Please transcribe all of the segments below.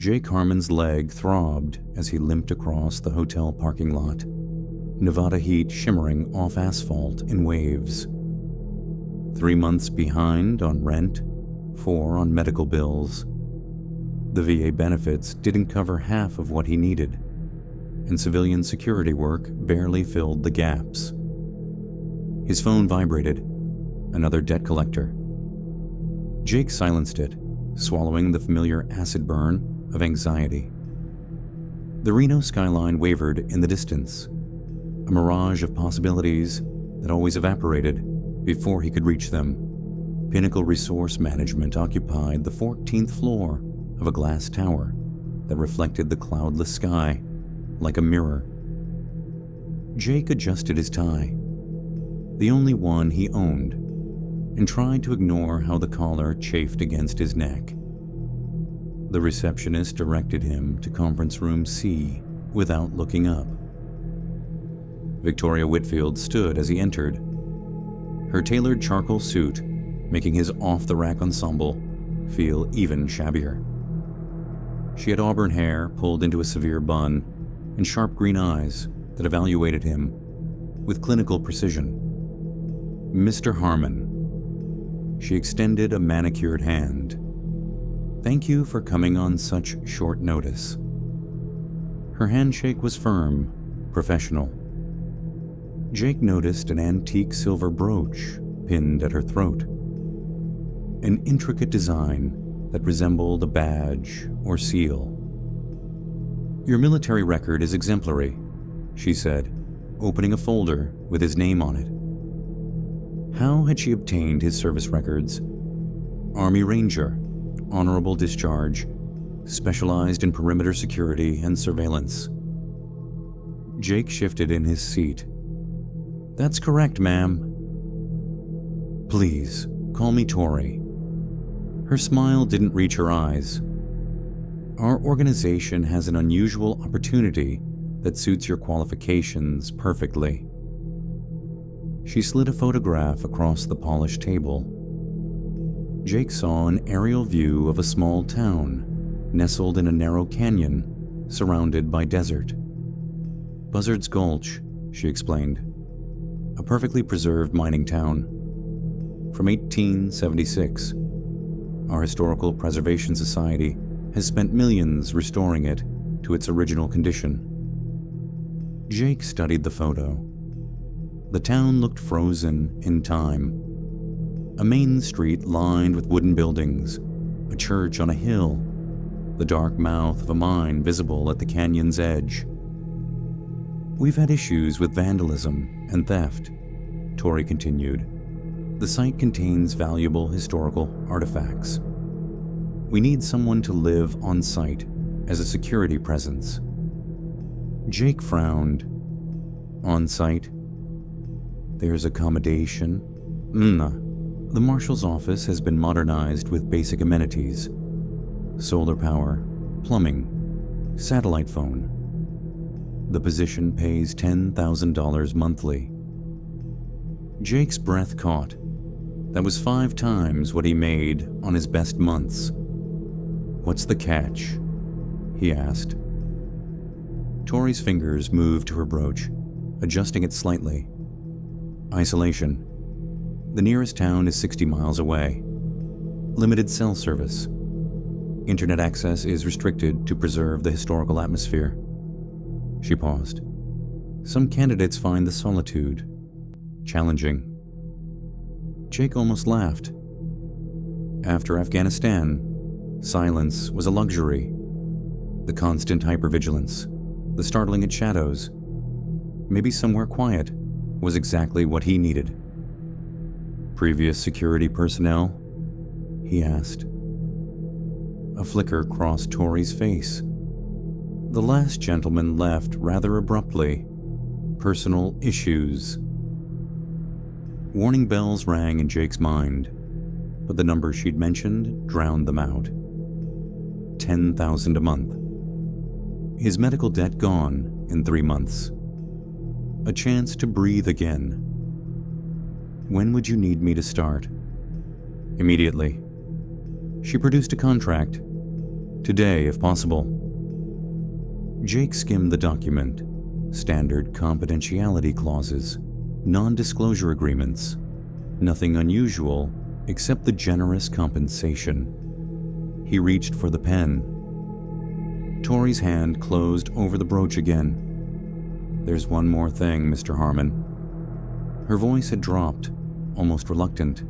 Jake Harmon's leg throbbed as he limped across the hotel parking lot, Nevada heat shimmering off asphalt in waves. 3 months behind on rent, 4 on medical bills. The VA benefits didn't cover half of what he needed, and civilian security work barely filled the gaps. His phone vibrated. Another debt collector. Jake silenced it, swallowing the familiar acid burn of anxiety. The Reno skyline wavered in the distance, a mirage of possibilities that always evaporated before he could reach them. Pinnacle Resource Management occupied the 14th floor of a glass tower that reflected the cloudless sky like a mirror. Jake adjusted his tie, the only one he owned, and tried to ignore how the collar chafed against his neck. The receptionist directed him to conference room C without looking up. Victoria Whitfield stood as he entered, her tailored charcoal suit making his off-the-rack ensemble feel even shabbier. She had auburn hair pulled into a severe bun and sharp green eyes that evaluated him with clinical precision. "Mr. Harmon." She extended a manicured hand. "Thank you for coming on such short notice." Her handshake was firm, professional. Jake noticed an antique silver brooch pinned at her throat, an intricate design that resembled a badge or seal. "Your military record is exemplary," she said, opening a folder with his name on it. How had she obtained his service records? Army Ranger, honorable discharge, specialized in perimeter security and surveillance. Jake shifted in his seat. "That's correct, ma'am." "Please, call me Tori." Her smile didn't reach her eyes. "Our organization has an unusual opportunity that suits your qualifications perfectly." She slid a photograph across the polished table. Jake saw an aerial view of a small town nestled in a narrow canyon surrounded by desert. "Buzzard's Gulch," she explained. "A perfectly preserved mining town. From 1876, our Historical Preservation Society has spent millions restoring it to its original condition." Jake studied the photo. The town looked frozen in time. A main street lined with wooden buildings, a church on a hill, the dark mouth of a mine visible at the canyon's edge. "We've had issues with vandalism and theft," Tori continued. "The site contains valuable historical artifacts. We need someone to live on site as a security presence." Jake frowned. "On site? There's accommodation?" The marshal's office has been modernized with basic amenities. Solar power, plumbing, satellite phone. The position pays $10,000 monthly. Jake's breath caught. That was 5 times what he made on his best months. "What's the catch?" he asked. Tori's fingers moved to her brooch, adjusting it slightly. "Isolation. The nearest town is 60 miles away. Limited cell service. Internet access is restricted to preserve the historical atmosphere." She paused. "Some candidates find the solitude challenging." Jake almost laughed. After Afghanistan, silence was a luxury. The constant hypervigilance, the startling at shadows, maybe somewhere quiet, was exactly what he needed. "Previous security personnel?" he asked. A flicker crossed Tori's face. "The last gentleman left rather abruptly. Personal issues." Warning bells rang in Jake's mind, but the number she'd mentioned drowned them out. $10,000 a month. His medical debt gone in 3 months. A chance to breathe again. "When would you need me to start?" "Immediately." She produced a contract. Today, if possible. Jake skimmed the document. Standard confidentiality clauses, non-disclosure agreements. Nothing unusual except the generous compensation. He reached for the pen. Tori's hand closed over the brooch again. "There's one more thing, Mr. Harmon." Her voice had dropped, almost reluctant.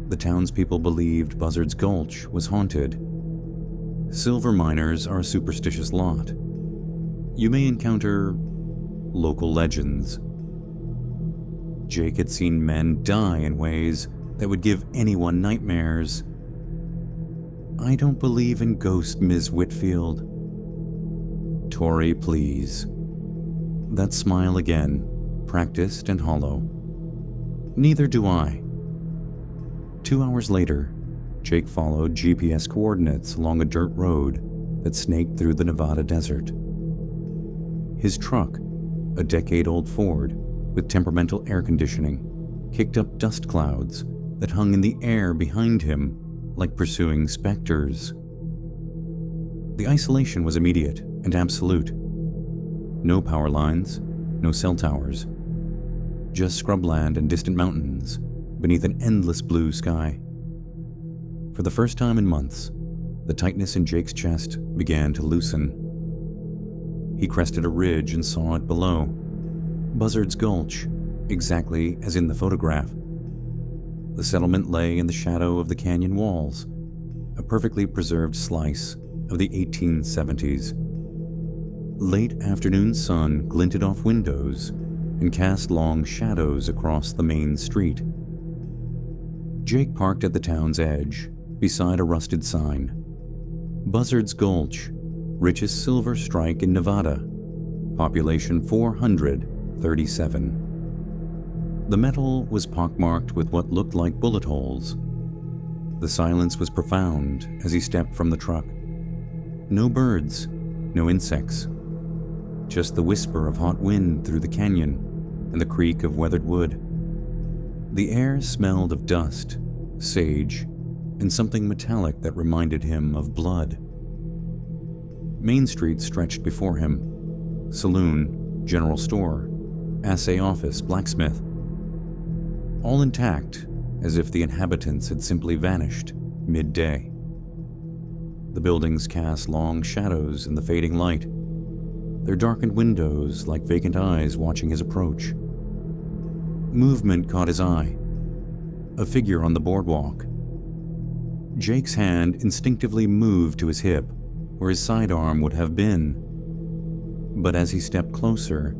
The townspeople believed Buzzard's Gulch was haunted. Silver miners are a superstitious lot. You may encounter local legends. Jake had seen men die in ways that would give anyone nightmares. "I don't believe in ghosts, Ms. Whitfield." "Tori, please." That smile again, practiced and hollow. "Neither do I." 2 hours later, Jake followed GPS coordinates along a dirt road that snaked through the Nevada desert. His truck, a decade-old Ford with temperamental air conditioning, kicked up dust clouds that hung in the air behind him like pursuing specters. The isolation was immediate and absolute. No power lines, no cell towers. Just scrubland and distant mountains beneath an endless blue sky. For the first time in months, the tightness in Jake's chest began to loosen. He crested a ridge and saw it below. Buzzard's Gulch, exactly as in the photograph. The settlement lay in the shadow of the canyon walls, a perfectly preserved slice of the 1870s. Late afternoon sun glinted off windows and cast long shadows across the main street. Jake parked at the town's edge, beside a rusted sign. Buzzard's Gulch, richest silver strike in Nevada, population 437. The metal was pockmarked with what looked like bullet holes. The silence was profound as he stepped from the truck. No birds, no insects. Just the whisper of hot wind through the canyon and the creak of weathered wood. The air smelled of dust, sage, and something metallic that reminded him of blood. Main Street stretched before him. Saloon, general store, assay office, blacksmith. All intact, as if the inhabitants had simply vanished midday. The buildings cast long shadows in the fading light, their darkened windows like vacant eyes watching his approach. Movement caught his eye. A figure on the boardwalk. Jake's hand instinctively moved to his hip, where his sidearm would have been. But as he stepped closer,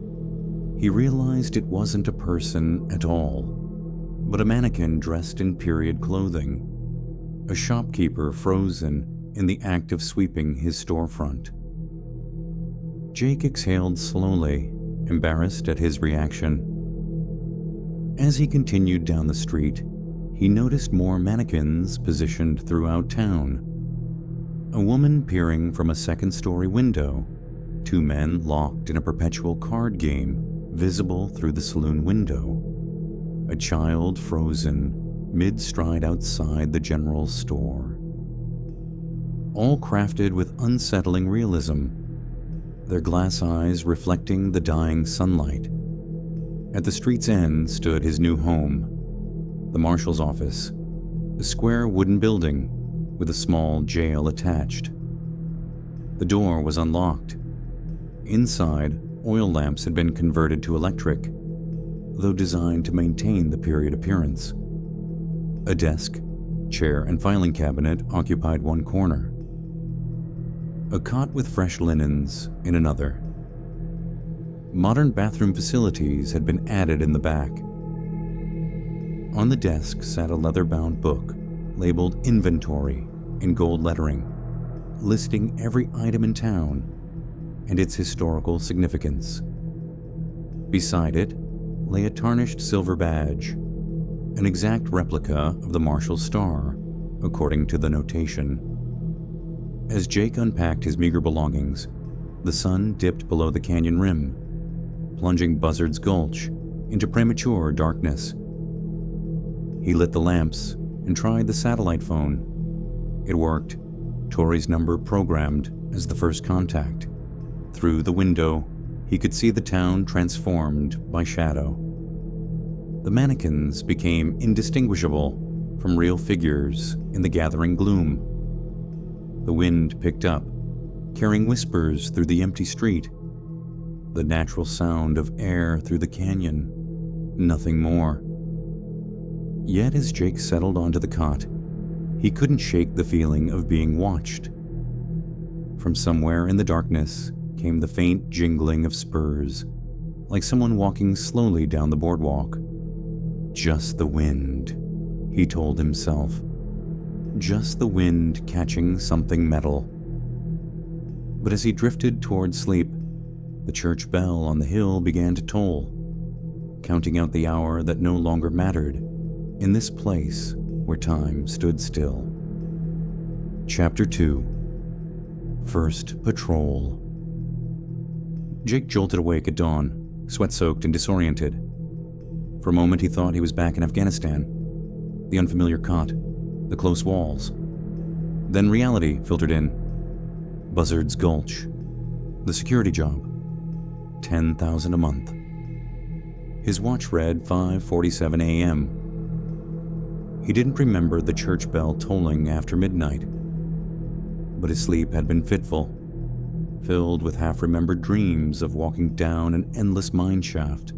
he realized it wasn't a person at all, but a mannequin dressed in period clothing, a shopkeeper frozen in the act of sweeping his storefront. Jake exhaled slowly, embarrassed at his reaction. As he continued down the street, he noticed more mannequins positioned throughout town. A woman peering from a second-story window, 2 men locked in a perpetual card game visible through the saloon window, a child frozen mid-stride outside the general store. All crafted with unsettling realism, their glass eyes reflecting the dying sunlight. At the street's end stood his new home, the marshal's office, a square wooden building with a small jail attached. The door was unlocked. Inside, oil lamps had been converted to electric, though designed to maintain the period appearance. A desk, chair, and filing cabinet occupied one corner. A cot with fresh linens in another. Modern bathroom facilities had been added in the back. On the desk sat a leather-bound book labeled Inventory in gold lettering, listing every item in town and its historical significance. Beside it lay a tarnished silver badge, an exact replica of the Marshal's star, according to the notation. As Jake unpacked his meager belongings, the sun dipped below the canyon rim, plunging Buzzard's Gulch into premature darkness. He lit the lamps and tried the satellite phone. It worked, Tori's number programmed as the first contact. Through the window, he could see the town transformed by shadow. The mannequins became indistinguishable from real figures in the gathering gloom. The wind picked up, carrying whispers through the empty street. The natural sound of air through the canyon, nothing more. Yet as Jake settled onto the cot, he couldn't shake the feeling of being watched. From somewhere in the darkness came the faint jingling of spurs, like someone walking slowly down the boardwalk. Just the wind, he told himself. Just the wind catching something metal. But as he drifted toward sleep, the church bell on the hill began to toll, counting out the hour that no longer mattered in this place where time stood still. Chapter 2. First Patrol. Jake jolted awake at dawn, sweat-soaked and disoriented. For a moment he thought he was back in Afghanistan. The unfamiliar cot, the close walls. Then reality filtered in. Buzzard's Gulch, the security job, $10,000 a month. His watch read 5:47 a.m. He didn't remember the church bell tolling after midnight, but his sleep had been fitful, filled with half-remembered dreams of walking down an endless mine shaft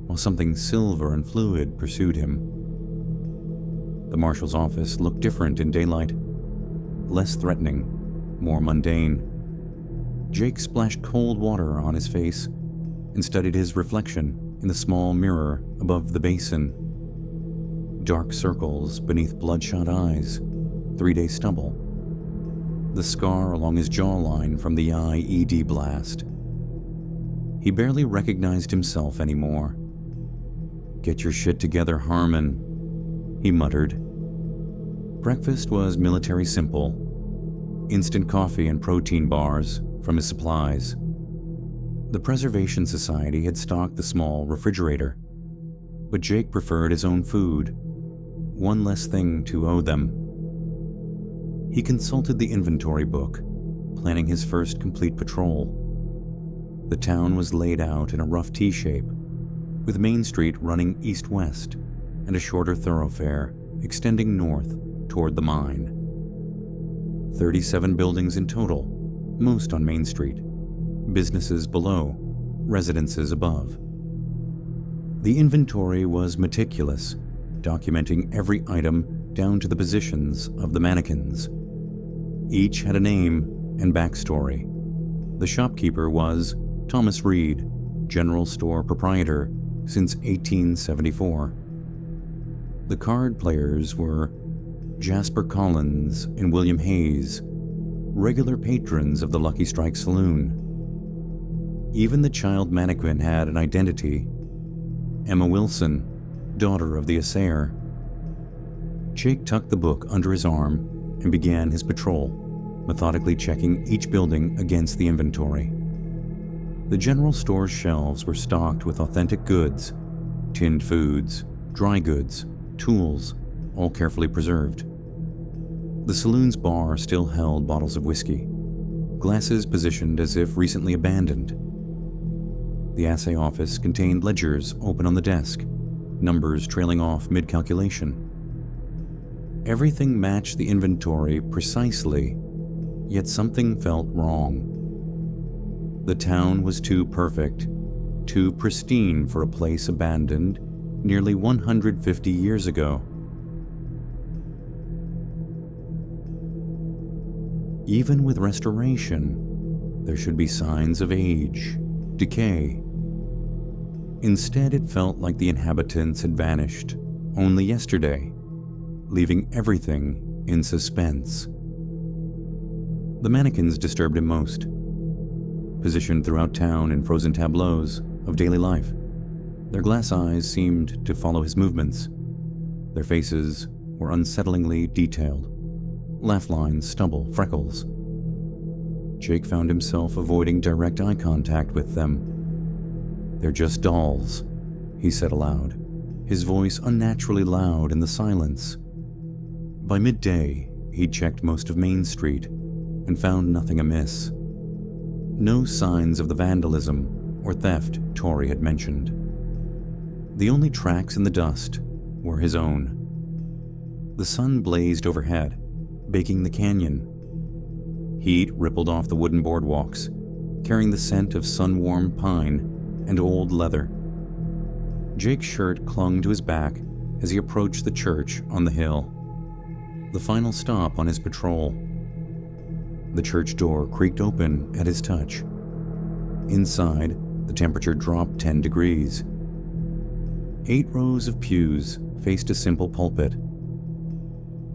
while something silver and fluid pursued him. The marshal's office looked different in daylight, less threatening, more mundane. Jake splashed cold water on his face and studied his reflection in the small mirror above the basin. Dark circles beneath bloodshot eyes, 3-day stubble. The scar along his jawline from the IED blast. He barely recognized himself anymore. "Get your shit together, Harmon," he muttered. Breakfast was military simple. Instant coffee and protein bars from his supplies. The Preservation Society had stocked the small refrigerator, but Jake preferred his own food. One less thing to owe them. He consulted the inventory book, planning his first complete patrol. The town was laid out in a rough T-shape, with Main Street running east-west and a shorter thoroughfare extending north toward the mine. 37 buildings in total, most on Main Street, businesses below, residences above. The inventory was meticulous, documenting every item down to the positions of the mannequins. Each had a name and backstory. The shopkeeper was Thomas Reed, general store proprietor since 1874. The card players were Jasper Collins and William Hayes, regular patrons of the Lucky Strike Saloon. Even the child mannequin had an identity. Emma Wilson, daughter of the assayer. Jake tucked the book under his arm and began his patrol, methodically checking each building against the inventory. The general store's shelves were stocked with authentic goods, tinned foods, dry goods, tools, all carefully preserved. The saloon's bar still held bottles of whiskey, glasses positioned as if recently abandoned. The assay office contained ledgers open on the desk, numbers trailing off mid-calculation. Everything matched the inventory precisely, yet something felt wrong. The town was too perfect, too pristine for a place abandoned nearly 150 years ago. Even with restoration, there should be signs of age, decay. Instead, it felt like the inhabitants had vanished only yesterday, leaving everything in suspense. The mannequins disturbed him most. Positioned throughout town in frozen tableaus of daily life, their glass eyes seemed to follow his movements. Their faces were unsettlingly detailed. Laugh lines, stubble, freckles. Jake found himself avoiding direct eye contact with them. "They're just dolls," he said aloud, his voice unnaturally loud in the silence. By midday, he'd checked most of Main Street, and found nothing amiss. No signs of the vandalism or theft Tori had mentioned. The only tracks in the dust were his own. The sun blazed overhead, baking the canyon. Heat rippled off the wooden boardwalks, carrying the scent of sun-warmed pine and old leather. Jake's shirt clung to his back as he approached the church on the hill, the final stop on his patrol. The church door creaked open at his touch. Inside, the temperature dropped 10 degrees. 8 rows of pews faced a simple pulpit.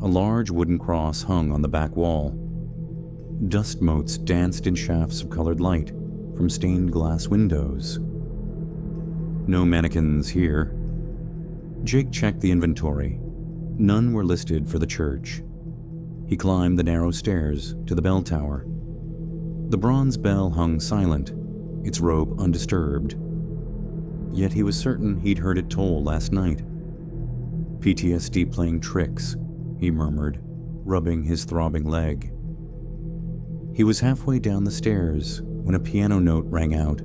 A large wooden cross hung on the back wall. Dust motes danced in shafts of colored light from stained glass windows. No mannequins here. Jake checked the inventory. None were listed for the church. He climbed the narrow stairs to the bell tower. The bronze bell hung silent, its robe undisturbed. Yet he was certain he'd heard it toll last night. PTSD playing tricks, he murmured, rubbing his throbbing leg. He was halfway down the stairs when a piano note rang out,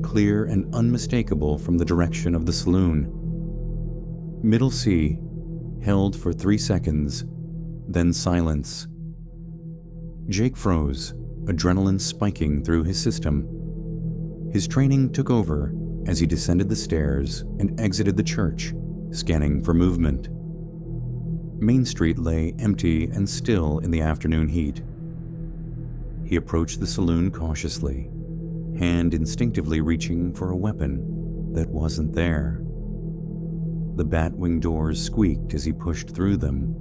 clear and unmistakable from the direction of the saloon. Middle C, held for 3 seconds, then silence. Jake froze, adrenaline spiking through his system. His training took over as he descended the stairs and exited the church, scanning for movement. Main Street lay empty and still in the afternoon heat. He approached the saloon cautiously, hand instinctively reaching for a weapon that wasn't there. The batwing doors squeaked as he pushed through them.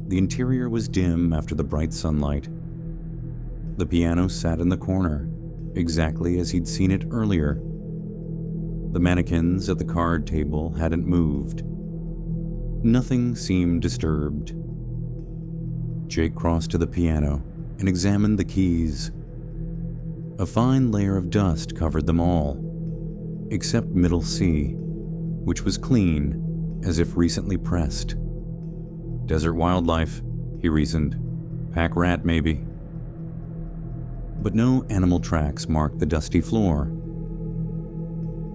The interior was dim after the bright sunlight. The piano sat in the corner, exactly as he'd seen it earlier. The mannequins at the card table hadn't moved. Nothing seemed disturbed. Jake crossed to the piano and examined the keys. A fine layer of dust covered them all, except middle C, which was clean, as if recently pressed. Desert wildlife, he reasoned. Pack rat, maybe. But no animal tracks marked the dusty floor.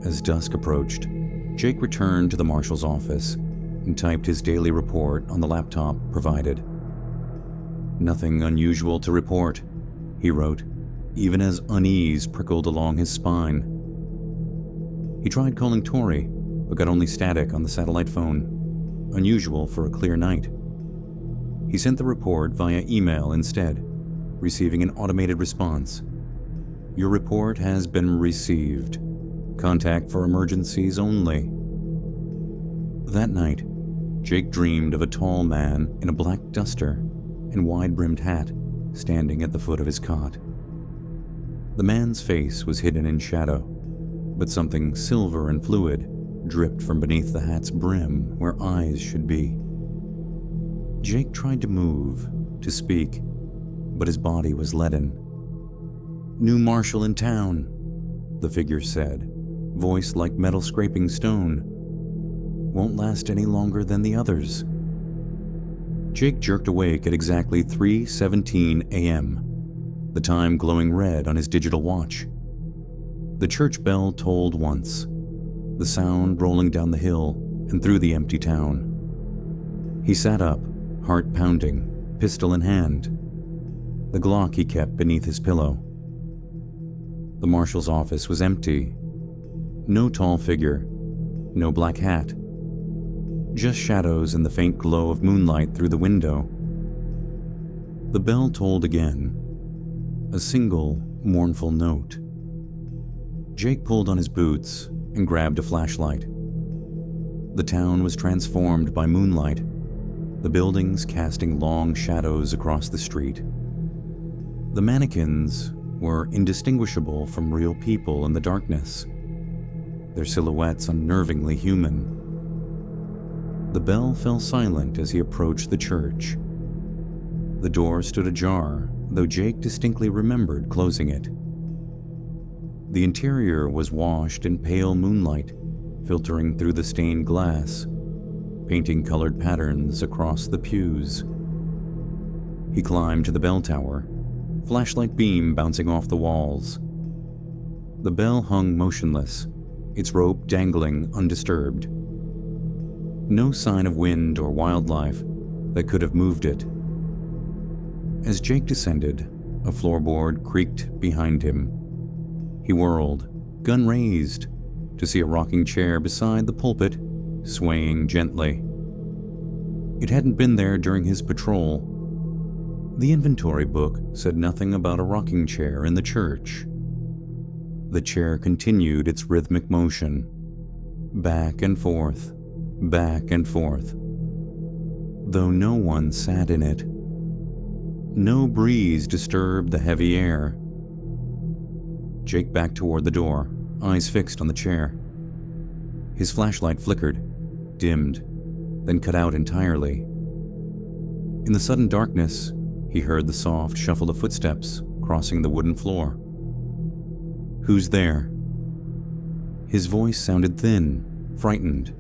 As dusk approached, Jake returned to the marshal's office and typed his daily report on the laptop provided. Nothing unusual to report, he wrote, even as unease prickled along his spine. He tried calling Tori, but got only static on the satellite phone, unusual for a clear night. He sent the report via email instead, receiving an automated response. Your report has been received. Contact for emergencies only. That night, Jake dreamed of a tall man in a black duster and wide-brimmed hat standing at the foot of his cot. The man's face was hidden in shadow, but something silver and fluid dripped from beneath the hat's brim where eyes should be. Jake tried to move, to speak, but his body was leaden. New marshal in town, the figure said, voice like metal scraping stone. Won't last any longer than the others. Jake jerked awake at exactly 3:17 a.m., the time glowing red on his digital watch. The church bell tolled once, the sound rolling down the hill and through the empty town. He sat up, heart pounding, pistol in hand, the Glock he kept beneath his pillow. The marshal's office was empty. No tall figure, no black hat, just shadows and the faint glow of moonlight through the window. The bell tolled again, a single, mournful note. Jake pulled on his boots and grabbed a flashlight. The town was transformed by moonlight, the buildings casting long shadows across the street. The mannequins were indistinguishable from real people in the darkness, their silhouettes unnervingly human. The bell fell silent as he approached the church. The door stood ajar, though Jake distinctly remembered closing it. The interior was washed in pale moonlight, filtering through the stained glass, painting colored patterns across the pews. He climbed to the bell tower, flashlight beam bouncing off the walls. The bell hung motionless, its rope dangling undisturbed. No sign of wind or wildlife that could have moved it. As Jake descended, a floorboard creaked behind him. He whirled, gun raised, to see a rocking chair beside the pulpit, swaying gently. It hadn't been there during his patrol. The inventory book said nothing about a rocking chair in the church. The chair continued its rhythmic motion, back and forth, though no one sat in it. No breeze disturbed the heavy air. Jake backed toward the door, eyes fixed on the chair. His flashlight flickered, dimmed, then cut out entirely. In the sudden darkness, he heard the soft shuffle of footsteps crossing the wooden floor. "Who's there?" His voice sounded thin, frightened.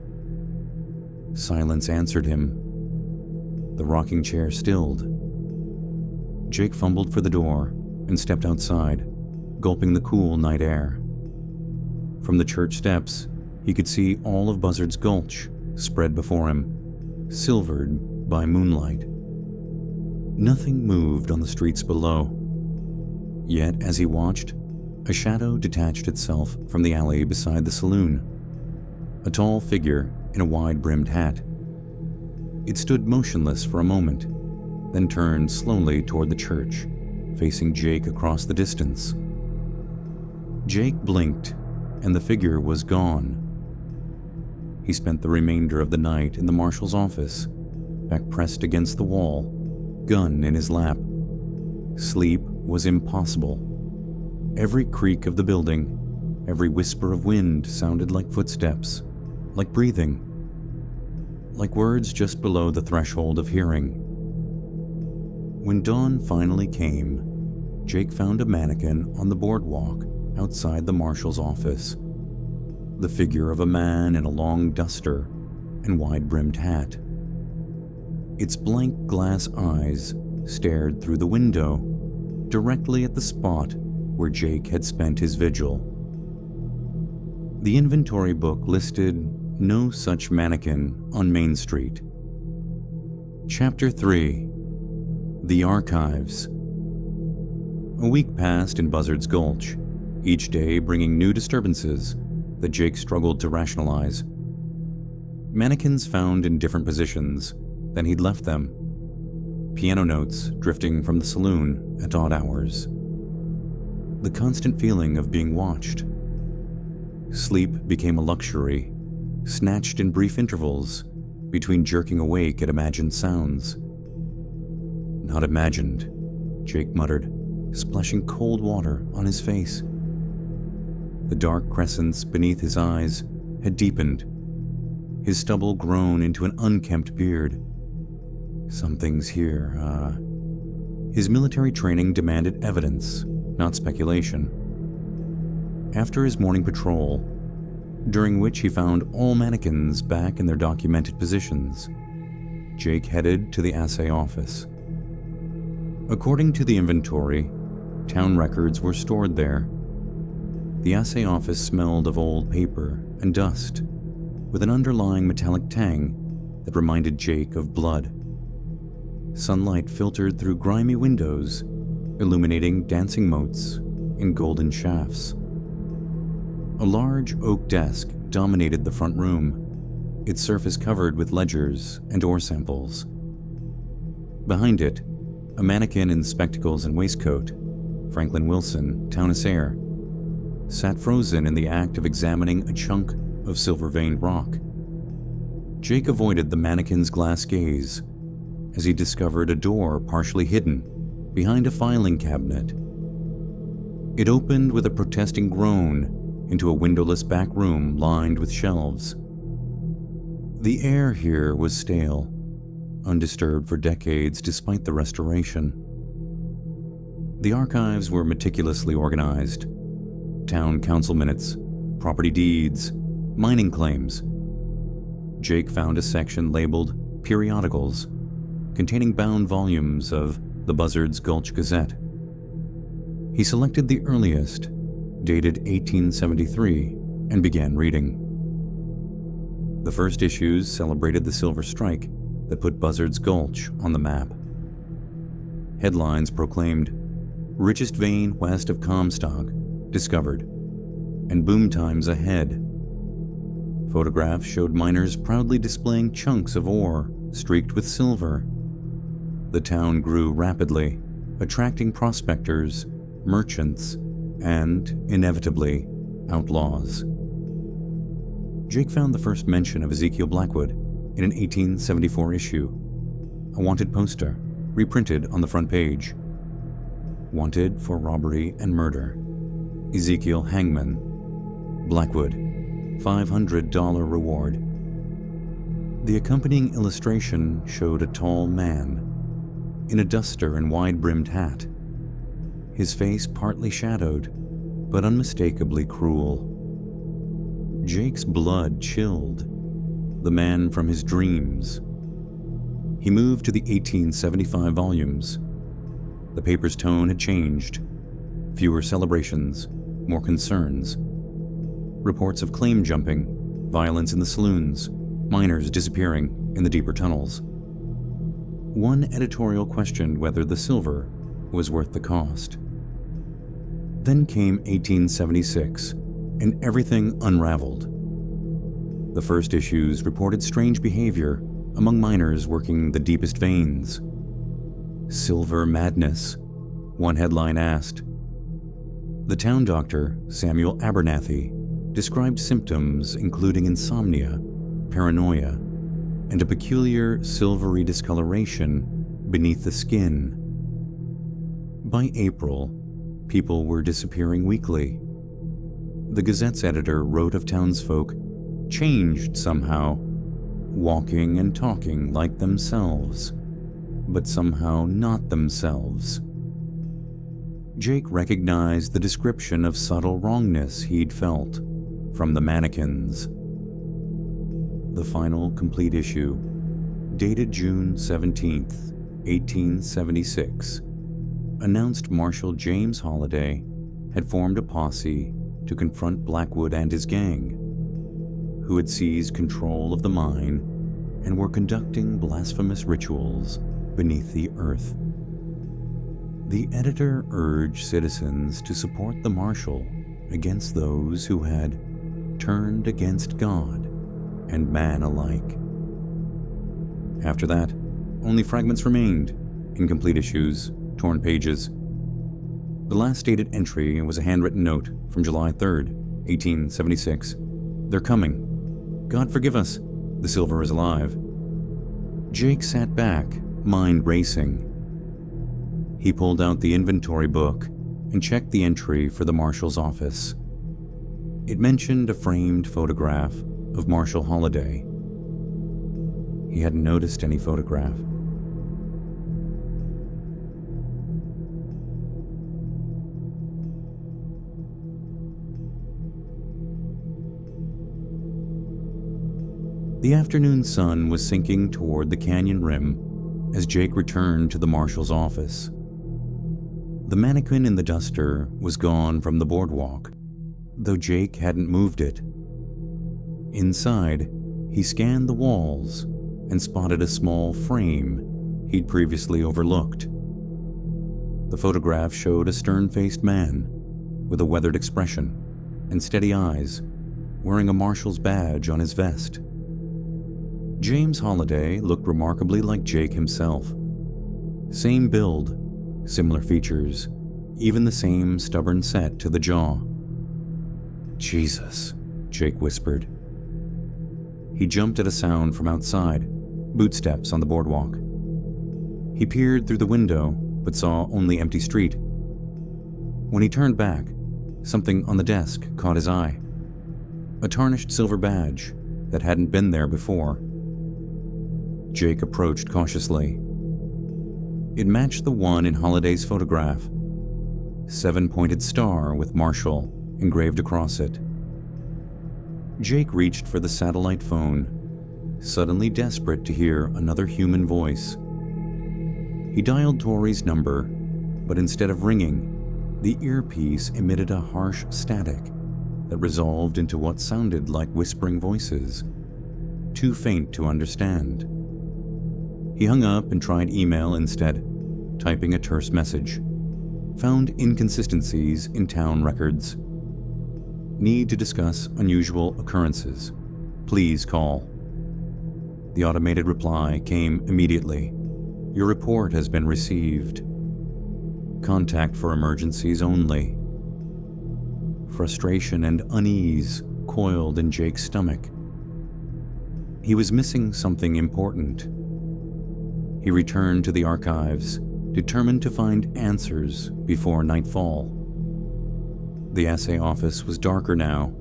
Silence answered him. The rocking chair stilled. Jake fumbled for the door and stepped outside, gulping the cool night air. From the church steps, he could see all of Buzzard's Gulch spread before him, silvered by moonlight. Nothing moved on the streets below. Yet, as he watched, a shadow detached itself from the alley beside the saloon. A tall figure in a wide-brimmed hat. It stood motionless for a moment, then turned slowly toward the church, facing Jake across the distance. Jake blinked, and the figure was gone. He spent the remainder of the night in the marshal's office, back pressed against the wall, gun in his lap. Sleep was impossible. Every creak of the building, every whisper of wind sounded like footsteps, like breathing, like words just below the threshold of hearing. When dawn finally came, Jake found a mannequin on the boardwalk outside the marshal's office. The figure of a man in a long duster and wide-brimmed hat. Its blank glass eyes stared through the window, directly at the spot where Jake had spent his vigil. The inventory book listed no such mannequin on Main Street. Chapter 3. The Archives. A week passed in Buzzard's Gulch, each day bringing new disturbances that Jake struggled to rationalize. Mannequins found in different positions than he'd left them. Piano notes drifting from the saloon at odd hours. The constant feeling of being watched. Sleep became a luxury, snatched in brief intervals between jerking awake at imagined sounds. Not imagined, Jake muttered, splashing cold water on his face. The dark crescents beneath his eyes had deepened, his stubble grown into an unkempt beard. Something's here, His military training demanded evidence, not speculation. After his morning patrol, during which he found all mannequins back in their documented positions, Jake headed to the assay office. According to the inventory, town records were stored there. The assay office smelled of old paper and dust, with an underlying metallic tang that reminded Jake of blood. Sunlight filtered through grimy windows, illuminating dancing motes in golden shafts. A large oak desk dominated the front room, its surface covered with ledgers and ore samples. Behind it, a mannequin in spectacles and waistcoat, Franklin Wilson, town assayer, sat frozen in the act of examining a chunk of silver-veined rock. Jake avoided the mannequin's glass gaze as he discovered a door partially hidden behind a filing cabinet. It opened with a protesting groan into a windowless back room lined with shelves. The air here was stale, undisturbed for decades despite the restoration. The archives were meticulously organized. Town council minutes, property deeds, mining claims. Jake found a section labeled Periodicals, containing bound volumes of the the Buzzard's Gulch Gazette. He selected the earliest, dated 1873, and began reading. The first issues celebrated the silver strike that put Buzzard's Gulch on the map. Headlines proclaimed, "Richest vein west of Comstock discovered," and "Boom times ahead." Photographs showed miners proudly displaying chunks of ore streaked with silver. The town grew rapidly, attracting prospectors, merchants, and, inevitably, outlaws. Jake found the first mention of Ezekiel Blackwood in an 1874 issue, a wanted poster reprinted on the front page. Wanted for robbery and murder. Ezekiel Hangman. Blackwood. $500 reward. The accompanying illustration showed a tall man in a duster and wide-brimmed hat, his face partly shadowed, but unmistakably cruel. Jake's blood chilled. The man from his dreams. He moved to the 1875 volumes. The paper's tone had changed. Fewer celebrations, more concerns. Reports of claim jumping, violence in the saloons, miners disappearing in the deeper tunnels. One editorial questioned whether the silver was worth the cost. Then came 1876, and everything unraveled. The first issues reported strange behavior among miners working the deepest veins. Silver madness, one headline asked. The town doctor, Samuel Abernathy, described symptoms including insomnia, paranoia, and a peculiar silvery discoloration beneath the skin. By April, people were disappearing weekly. The Gazette's editor wrote of townsfolk changed somehow, walking and talking like themselves, but somehow not themselves. Jake recognized the description of subtle wrongness he'd felt from the mannequins. The final complete issue, dated June 17th, 1876, announced Marshal James Holliday had formed a posse to confront Blackwood and his gang, who had seized control of the mine and were conducting blasphemous rituals beneath the earth. The editor urged citizens to support the marshal against those who had turned against God and man alike. After that, only fragments remained, incomplete issues, torn pages. The last dated entry was a handwritten note from July 3rd, 1876. "They're coming. God forgive us. The silver is alive." Jake sat back, mind racing. He pulled out the inventory book and checked the entry for the marshal's office. It mentioned a framed photograph of Marshal Holliday. He hadn't noticed any photograph. The afternoon sun was sinking toward the canyon rim as Jake returned to the marshal's office. The mannequin in the duster was gone from the boardwalk, though Jake hadn't moved it. Inside, he scanned the walls and spotted a small frame he'd previously overlooked. The photograph showed a stern-faced man with a weathered expression and steady eyes, wearing a marshal's badge on his vest. James Holliday looked remarkably like Jake himself. Same build, similar features, even the same stubborn set to the jaw. "Jesus," Jake whispered. He jumped at a sound from outside, bootsteps on the boardwalk. He peered through the window, but saw only empty street. When he turned back, something on the desk caught his eye. A tarnished silver badge that hadn't been there before. Jake approached cautiously. It matched the one in Holliday's photograph. 7-pointed star with Marshall engraved across it. Jake reached for the satellite phone, suddenly desperate to hear another human voice. He dialed Tori's number, but instead of ringing, the earpiece emitted a harsh static that resolved into what sounded like whispering voices, too faint to understand. He hung up and tried email instead, typing a terse message. Found inconsistencies in town records. Need to discuss unusual occurrences. Please call. The automated reply came immediately. Your report has been received. Contact for emergencies only. Frustration and unease coiled in Jake's stomach. He was missing something important. He returned to the archives, determined to find answers before nightfall. The assay office was darker now,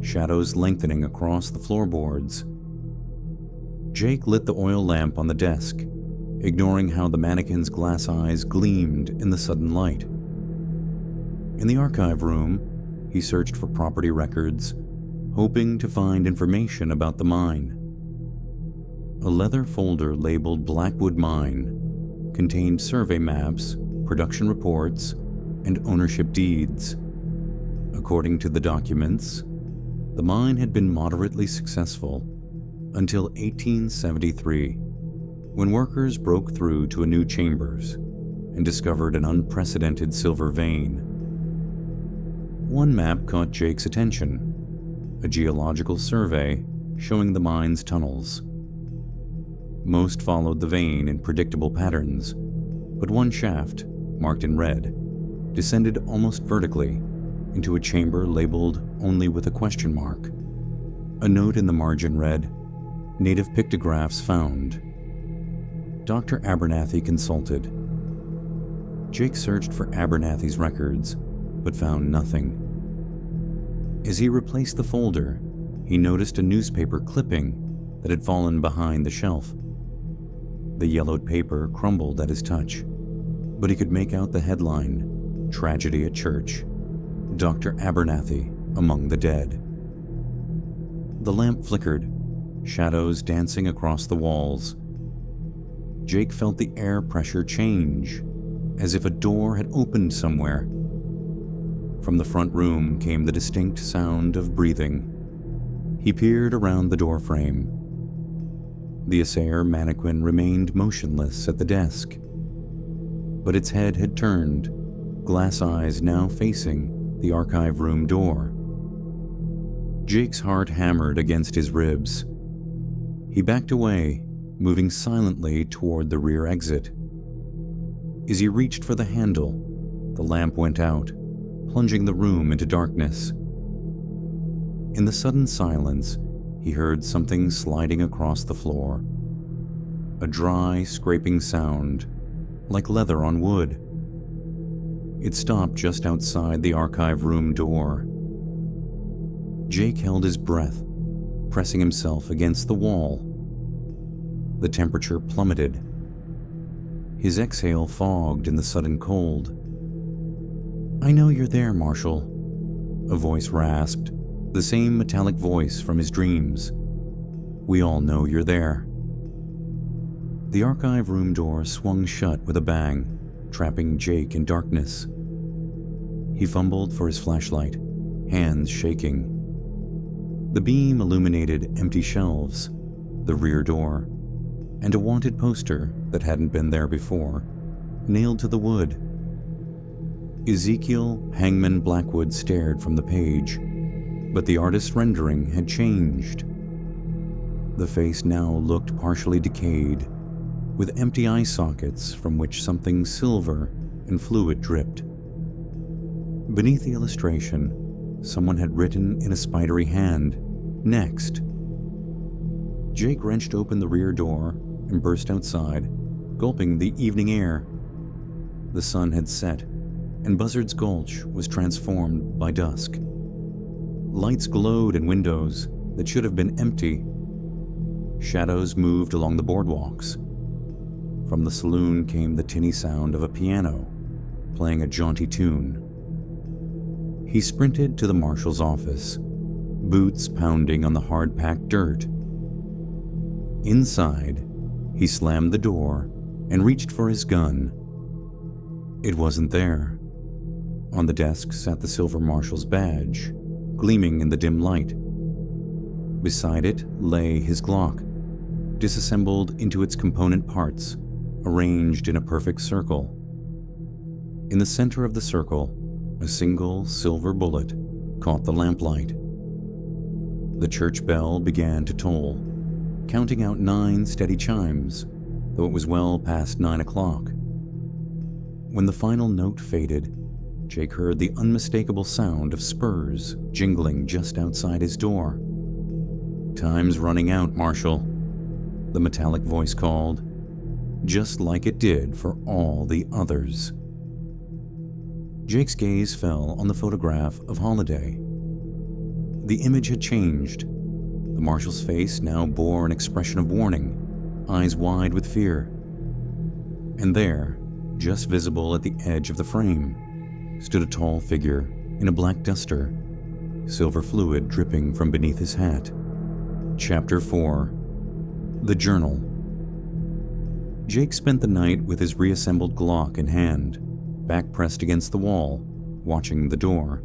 shadows lengthening across the floorboards. Jake lit the oil lamp on the desk, ignoring how the mannequin's glass eyes gleamed in the sudden light. In the archive room, he searched for property records, hoping to find information about the mine. A leather folder labeled Blackwood Mine contained survey maps, production reports, and ownership deeds. According to the documents, the mine had been moderately successful until 1873, when workers broke through to a new chambers and discovered an unprecedented silver vein. One map caught Jake's attention, a geological survey showing the mine's tunnels. Most followed the vein in predictable patterns, but one shaft, marked in red, descended almost vertically into a chamber labeled only with a question mark. A note in the margin read, "Native pictographs found." Dr. Abernathy consulted. Jake searched for Abernathy's records, but found nothing. As he replaced the folder, he noticed a newspaper clipping that had fallen behind the shelf. The yellowed paper crumbled at his touch, but he could make out the headline, "Tragedy at Church. Dr. Abernathy among the dead." The lamp flickered, shadows dancing across the walls. Jake felt the air pressure change, as if a door had opened somewhere. From the front room came the distinct sound of breathing. He peered around the doorframe. The assayer mannequin remained motionless at the desk, but its head had turned, glass eyes now facing the archive room door. Jake's heart hammered against his ribs. He backed away, moving silently toward the rear exit. As he reached for the handle, the lamp went out, plunging the room into darkness. In the sudden silence, he heard something sliding across the floor. A dry, scraping sound, like leather on wood. It stopped just outside the archive room door. Jake held his breath, pressing himself against the wall. The temperature plummeted. His exhale fogged in the sudden cold. "I know you're there, Marshall," a voice rasped, the same metallic voice from his dreams. "We all know you're there." The archive room door swung shut with a bang, trapping Jake in darkness. He fumbled for his flashlight, hands shaking. The beam illuminated empty shelves, the rear door, and a wanted poster that hadn't been there before, nailed to the wood. Ezekiel Hangman Blackwood stared from the page, but the artist's rendering had changed. The face now looked partially decayed, with empty eye sockets from which something silver and fluid dripped. Beneath the illustration, someone had written in a spidery hand, "Next." Jake wrenched open the rear door and burst outside, gulping the evening air. The sun had set, and Buzzard's Gulch was transformed by dusk. Lights glowed in windows that should have been empty. Shadows moved along the boardwalks. From the saloon came the tinny sound of a piano, playing a jaunty tune. He sprinted to the marshal's office, boots pounding on the hard-packed dirt. Inside, he slammed the door and reached for his gun. It wasn't there. On the desk sat the silver marshal's badge, gleaming in the dim light. Beside it lay his Glock, disassembled into its component parts, arranged in a perfect circle. In the center of the circle, a single silver bullet caught the lamplight. The church bell began to toll, counting out 9 steady chimes, though it was well past 9 o'clock. When the final note faded, Jake heard the unmistakable sound of spurs jingling just outside his door. "Time's running out, Marshal," the metallic voice called, just like it did for all the others. Jake's gaze fell on the photograph of Holiday. The image had changed. The marshal's face now bore an expression of warning, eyes wide with fear. And there, just visible at the edge of the frame, stood a tall figure in a black duster, silver fluid dripping from beneath his hat. Chapter 4. The Journal. Jake spent the night with his reassembled Glock in hand, back pressed against the wall, watching the door.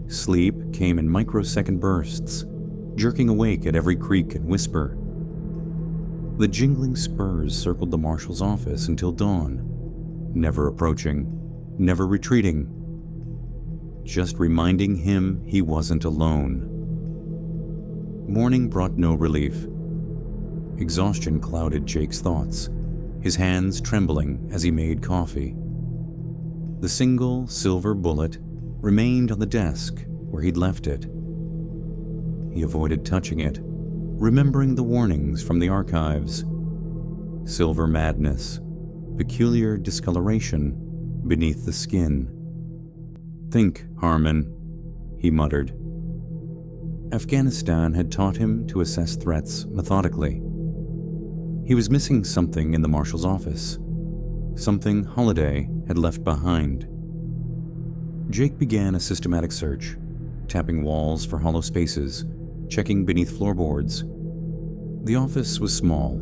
Sleep came in microsecond bursts, jerking awake at every creak and whisper. The jingling spurs circled the marshal's office until dawn, never approaching, never retreating, just reminding him he wasn't alone. Morning brought no relief. Exhaustion clouded Jake's thoughts, his hands trembling as he made coffee. The single silver bullet remained on the desk where he'd left it. He avoided touching it, remembering the warnings from the archives. Silver madness, peculiar discoloration beneath the skin. "Think, Harmon," he muttered. Afghanistan had taught him to assess threats methodically. He was missing something in the marshal's office, something Holiday had left behind. Jake began a systematic search, tapping walls for hollow spaces, checking beneath floorboards. The office was small.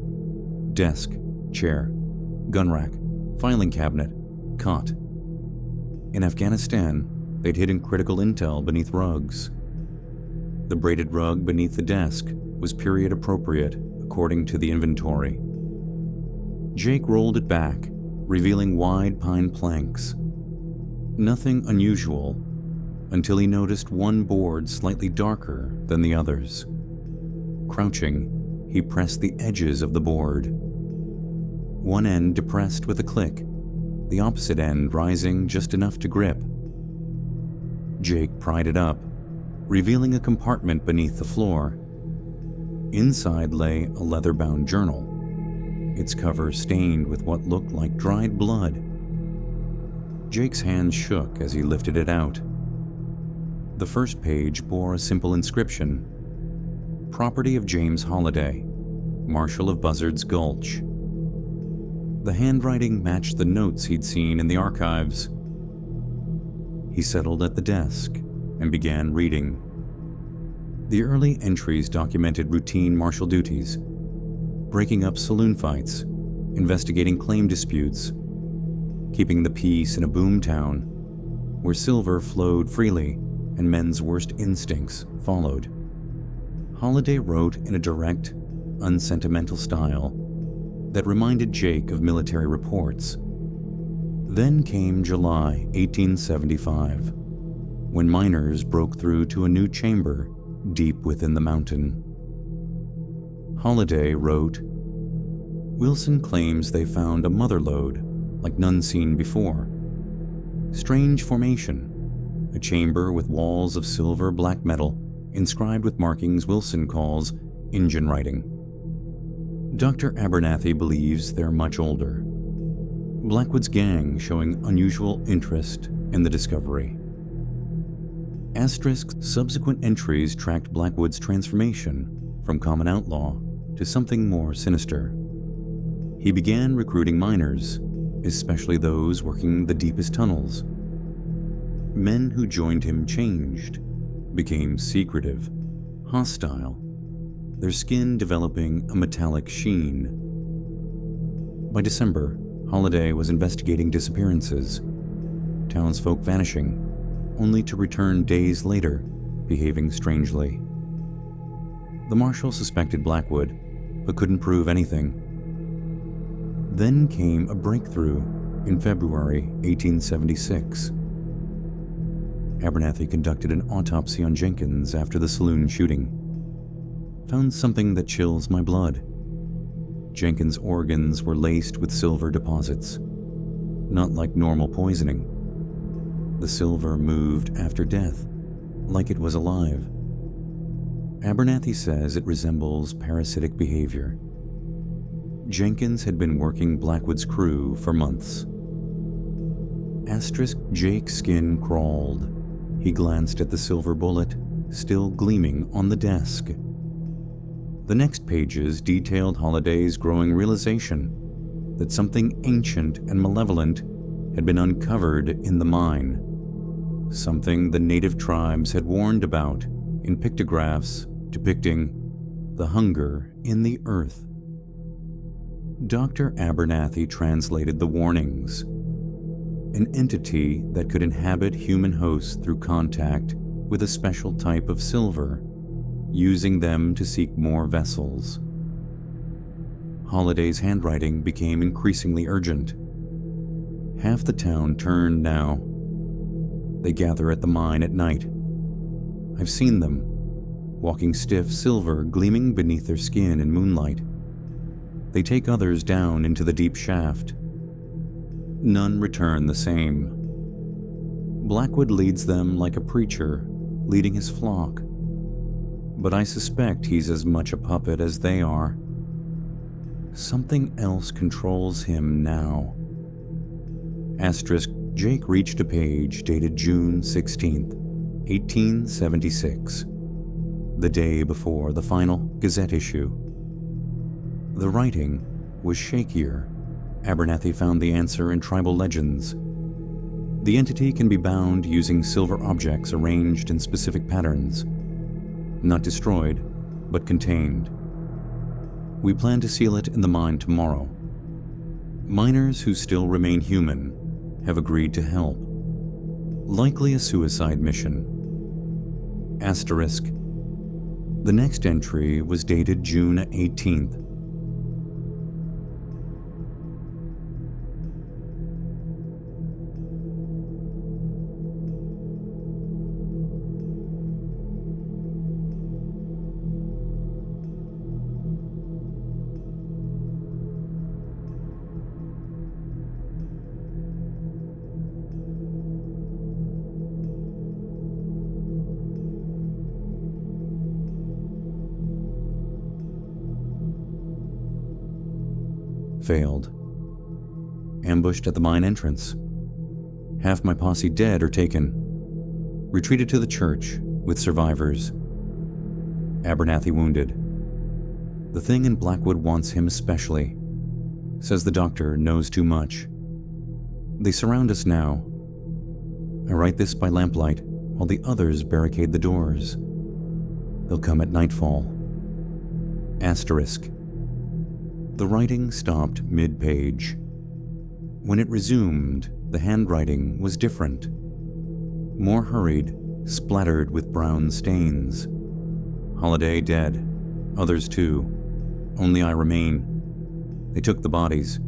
Desk, chair, gun rack, filing cabinet, cot. In Afghanistan, they'd hidden critical intel beneath rugs. The braided rug beneath the desk was period appropriate according to the inventory. Jake rolled it back, revealing wide pine planks. Nothing unusual, until he noticed one board slightly darker than the others. Crouching, he pressed the edges of the board. One end depressed with a click, the opposite end rising just enough to grip. Jake pried it up, revealing a compartment beneath the floor. Inside lay a leather-bound journal, its cover stained with what looked like dried blood. Jake's hands shook as he lifted it out. The first page bore a simple inscription: "Property of James Holiday, Marshal of Buzzard's Gulch." The handwriting matched the notes he'd seen in the archives. He settled at the desk and began reading. The early entries documented routine marshal duties, breaking up saloon fights, investigating claim disputes, keeping the peace in a boomtown where silver flowed freely and men's worst instincts followed. Holiday wrote in a direct, unsentimental style that reminded Jake of military reports. Then came July 1875, when miners broke through to a new chamber deep within the mountain. Holiday wrote, "Wilson claims they found a mother lode like none seen before. Strange formation, a chamber with walls of silver black metal inscribed with markings Wilson calls Injun writing. Dr. Abernathy believes they're much older. Blackwood's gang showing unusual interest in the discovery." Asterisk's subsequent entries tracked Blackwood's transformation from common outlaw to something more sinister. He began recruiting miners, especially those working the deepest tunnels. Men who joined him changed, became secretive, hostile, their skin developing a metallic sheen. By December, Holiday was investigating disappearances, townsfolk vanishing, only to return days later, behaving strangely. The marshal suspected Blackwood, but couldn't prove anything. Then came a breakthrough in February 1876. Abernathy conducted an autopsy on Jenkins after the saloon shooting. Found something that chills my blood. Jenkins' organs were laced with silver deposits, not like normal poisoning. The silver moved after death, like it was alive. Abernathy says it resembles parasitic behavior. Jenkins had been working Blackwood's crew for months. Jake's skin crawled. He glanced at the silver bullet, still gleaming on the desk. The next pages detailed Holiday's growing realization that something ancient and malevolent had been uncovered in the mine, something the native tribes had warned about in pictographs depicting the hunger in the earth. Dr. Abernathy translated the warnings. An entity that could inhabit human hosts through contact with a special type of silver, using them to seek more vessels. Holiday's handwriting became increasingly urgent. Half the town turned now. They gather at the mine at night. I've seen them, walking stiff silver gleaming beneath their skin in moonlight. They take others down into the deep shaft. None return the same. Blackwood leads them like a preacher leading his flock, but I suspect he's as much a puppet as they are. Something else controls him now. Jake reached a page dated June 16th, 1876, the day before the final Gazette issue. The writing was shakier. Abernathy found the answer in tribal legends. The entity can be bound using silver objects arranged in specific patterns. Not destroyed, but contained. We plan to seal it in the mine tomorrow. Miners who still remain human have agreed to help. Likely a suicide mission. The next entry was dated June 18th. Failed. Ambushed at the mine entrance. Half my posse dead or taken. Retreated to the church with survivors. Abernathy wounded. The thing in Blackwood wants him especially. Says the doctor knows too much. They surround us now. I write this by lamplight while the others barricade the doors. They'll come at nightfall. The writing stopped mid-page. When it resumed, the handwriting was different. More hurried, splattered with brown stains. Holiday dead. Others too. Only I remain. They took the bodies.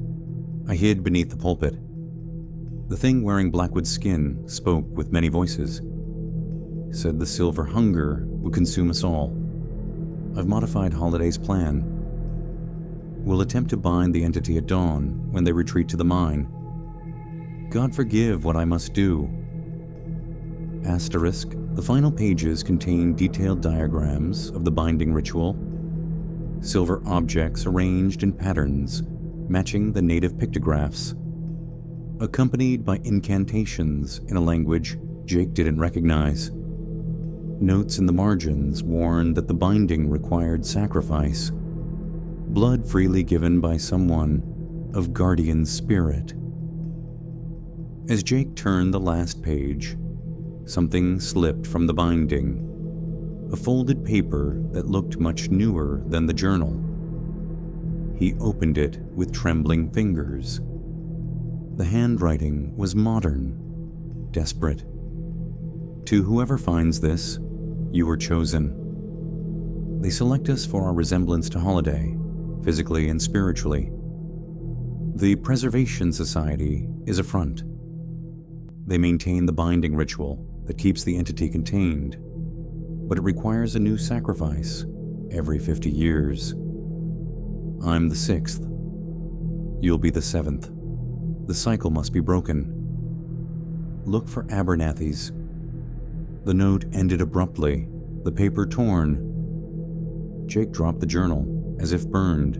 I hid beneath the pulpit. The thing wearing Blackwood's skin spoke with many voices. Said the silver hunger would consume us all. I've modified Holiday's plan. We'll attempt to bind the entity at dawn when they retreat to the mine. God forgive what I must do. The final pages contain detailed diagrams of the binding ritual. Silver objects arranged in patterns matching the native pictographs, accompanied by incantations in a language Jake didn't recognize. Notes in the margins warned that the binding required sacrifice, blood freely given by someone of guardian spirit. As Jake turned the last page, something slipped from the binding, a folded paper that looked much newer than the journal. He opened it with trembling fingers. The handwriting was modern, desperate. To whoever finds this, you were chosen. They select us for our resemblance to Holiday, physically and spiritually. The Preservation Society is a front. They maintain the binding ritual that keeps the entity contained, but it requires a new sacrifice every 50 years. I'm the 6th. You'll be the 7th. The cycle must be broken. Look for Abernathy's. The note ended abruptly, the paper torn. Jake dropped the journal, as if burned.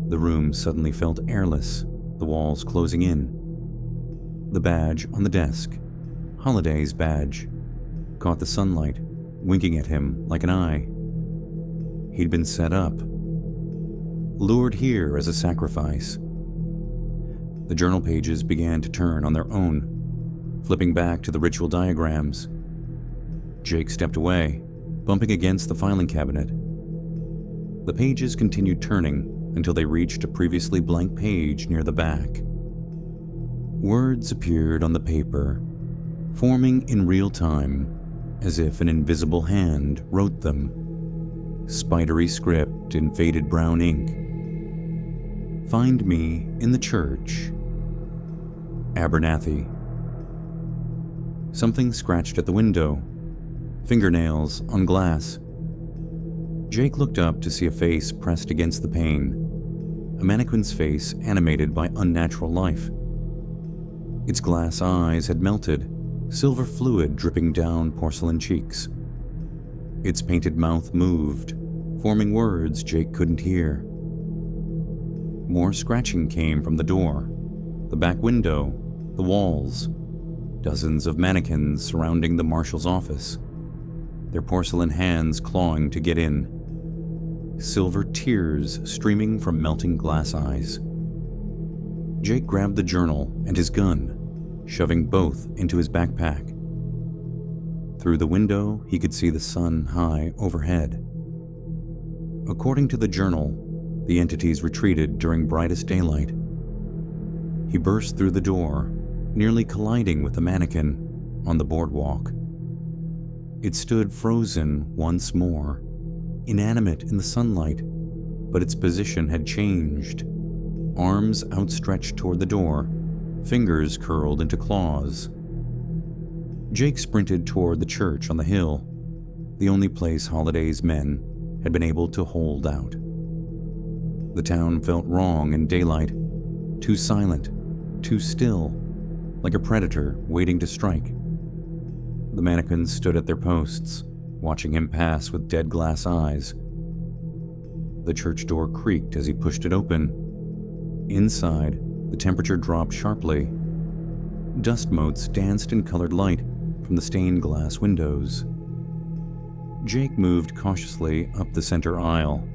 The room suddenly felt airless, the walls closing in. The badge on the desk, Holiday's badge, caught the sunlight, winking at him like an eye. He'd been set up, lured here as a sacrifice. The journal pages began to turn on their own, flipping back to the ritual diagrams. Jake stepped away, bumping against the filing cabinet. The pages continued turning until they reached a previously blank page near the back. Words appeared on the paper, forming in real time, as if an invisible hand wrote them. Spidery script in faded brown ink. Find me in the church. Abernathy. Something scratched at the window. Fingernails on glass. Jake looked up to see a face pressed against the pane, a mannequin's face animated by unnatural life. Its glass eyes had melted, silver fluid dripping down porcelain cheeks. Its painted mouth moved, forming words Jake couldn't hear. More scratching came from the door, the back window, the walls, dozens of mannequins surrounding the marshal's office, their porcelain hands clawing to get in. Silver tears streaming from melting glass eyes. Jake grabbed the journal and his gun, shoving both into his backpack. Through the window, he could see the sun high overhead. According to the journal, the entities retreated during brightest daylight. He burst through the door, nearly colliding with the mannequin on the boardwalk. It stood frozen once more, inanimate in the sunlight, but its position had changed. Arms outstretched toward the door, fingers curled into claws. Jake sprinted toward the church on the hill, the only place Holiday's men had been able to hold out. The town felt wrong in daylight, too silent, too still, like a predator waiting to strike. The mannequins stood at their posts, watching him pass with dead glass eyes. The church door creaked as he pushed it open. Inside, the temperature dropped sharply. Dust motes danced in colored light from the stained glass windows. Jake moved cautiously up the center aisle,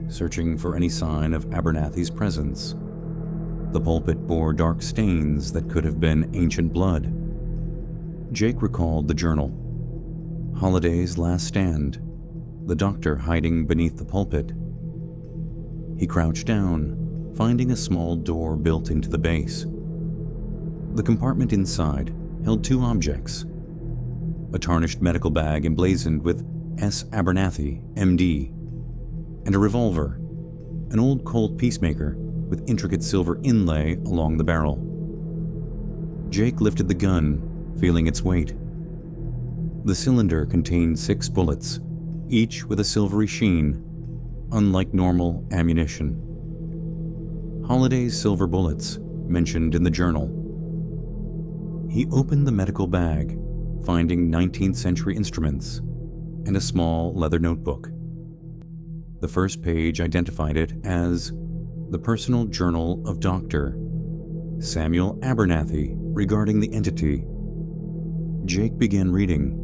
searching for any sign of Abernathy's presence. The pulpit bore dark stains that could have been ancient blood. Jake recalled the journal. Holiday's last stand, the doctor hiding beneath the pulpit. He crouched down, finding a small door built into the base. The compartment inside held two objects: a tarnished medical bag emblazoned with S. Abernathy, M.D., and a revolver, an old Colt Peacemaker with intricate silver inlay along the barrel. Jake lifted the gun, feeling its weight. The cylinder contained 6 bullets, each with a silvery sheen, unlike normal ammunition. Holiday's silver bullets, mentioned in the journal. He opened the medical bag, finding 19th century instruments and a small leather notebook. The first page identified it as the personal journal of Dr. Samuel Abernathy regarding the entity. Jake began reading,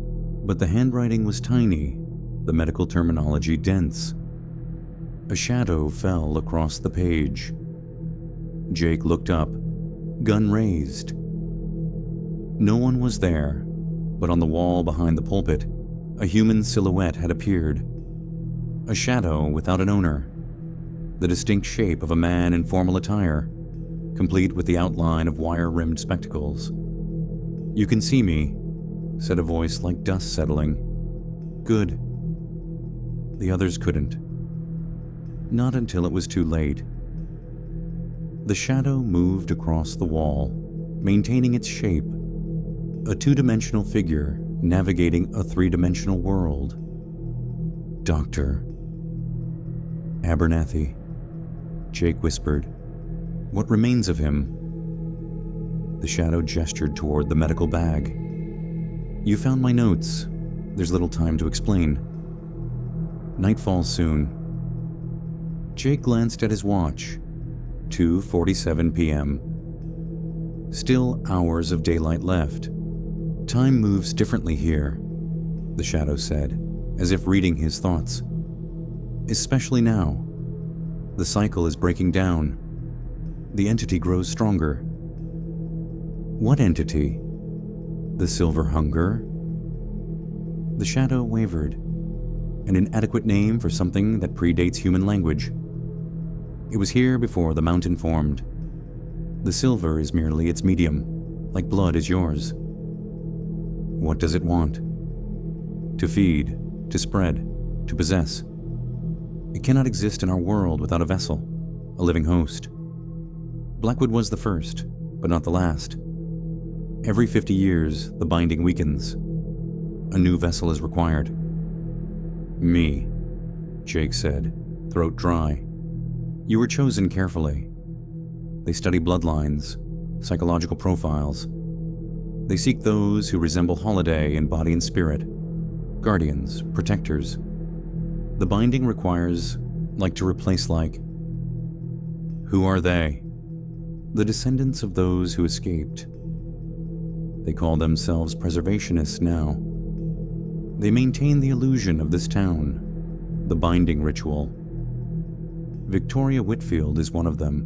but the handwriting was tiny, the medical terminology dense. A shadow fell across the page. Jake looked up, gun raised. No one was there, but on the wall behind the pulpit, a human silhouette had appeared. A shadow without an owner. the distinct shape of a man in formal attire, complete with the outline of wire-rimmed spectacles. "You can see me," said a voice like dust settling. "Good." The others couldn't. Not until it was too late. The shadow moved across the wall, maintaining its shape, a two-dimensional figure navigating a three-dimensional world. "Dr. Abernathy," Jake whispered. "What remains of him?" The shadow gestured toward the medical bag. "You found my notes. There's little time to explain. Nightfall soon." Jake glanced at his watch. 2:47 p.m. Still hours of daylight left. "Time moves differently here," the shadow said, as if reading his thoughts. "Especially now. The cycle is breaking down. The entity grows stronger." "What entity? The Silver Hunger?" The shadow wavered. An inadequate name for something that predates human language. It was here before the mountain formed. The silver is merely its medium, like blood is yours. What does it want? To feed, to spread, to possess. It cannot exist in our world without a vessel, a living host. Blackwood was the first, but not the last. Every 50 years, the binding weakens. A new vessel is required. "Me," Jake said, throat dry. "You were chosen carefully. They study bloodlines, psychological profiles. They seek those who resemble Holiday in body and spirit, guardians, protectors. The binding requires like to replace like. Who are they? The descendants of those who escaped. They call themselves preservationists now. They maintain the illusion of this town, the binding ritual. Victoria Whitfield is one of them,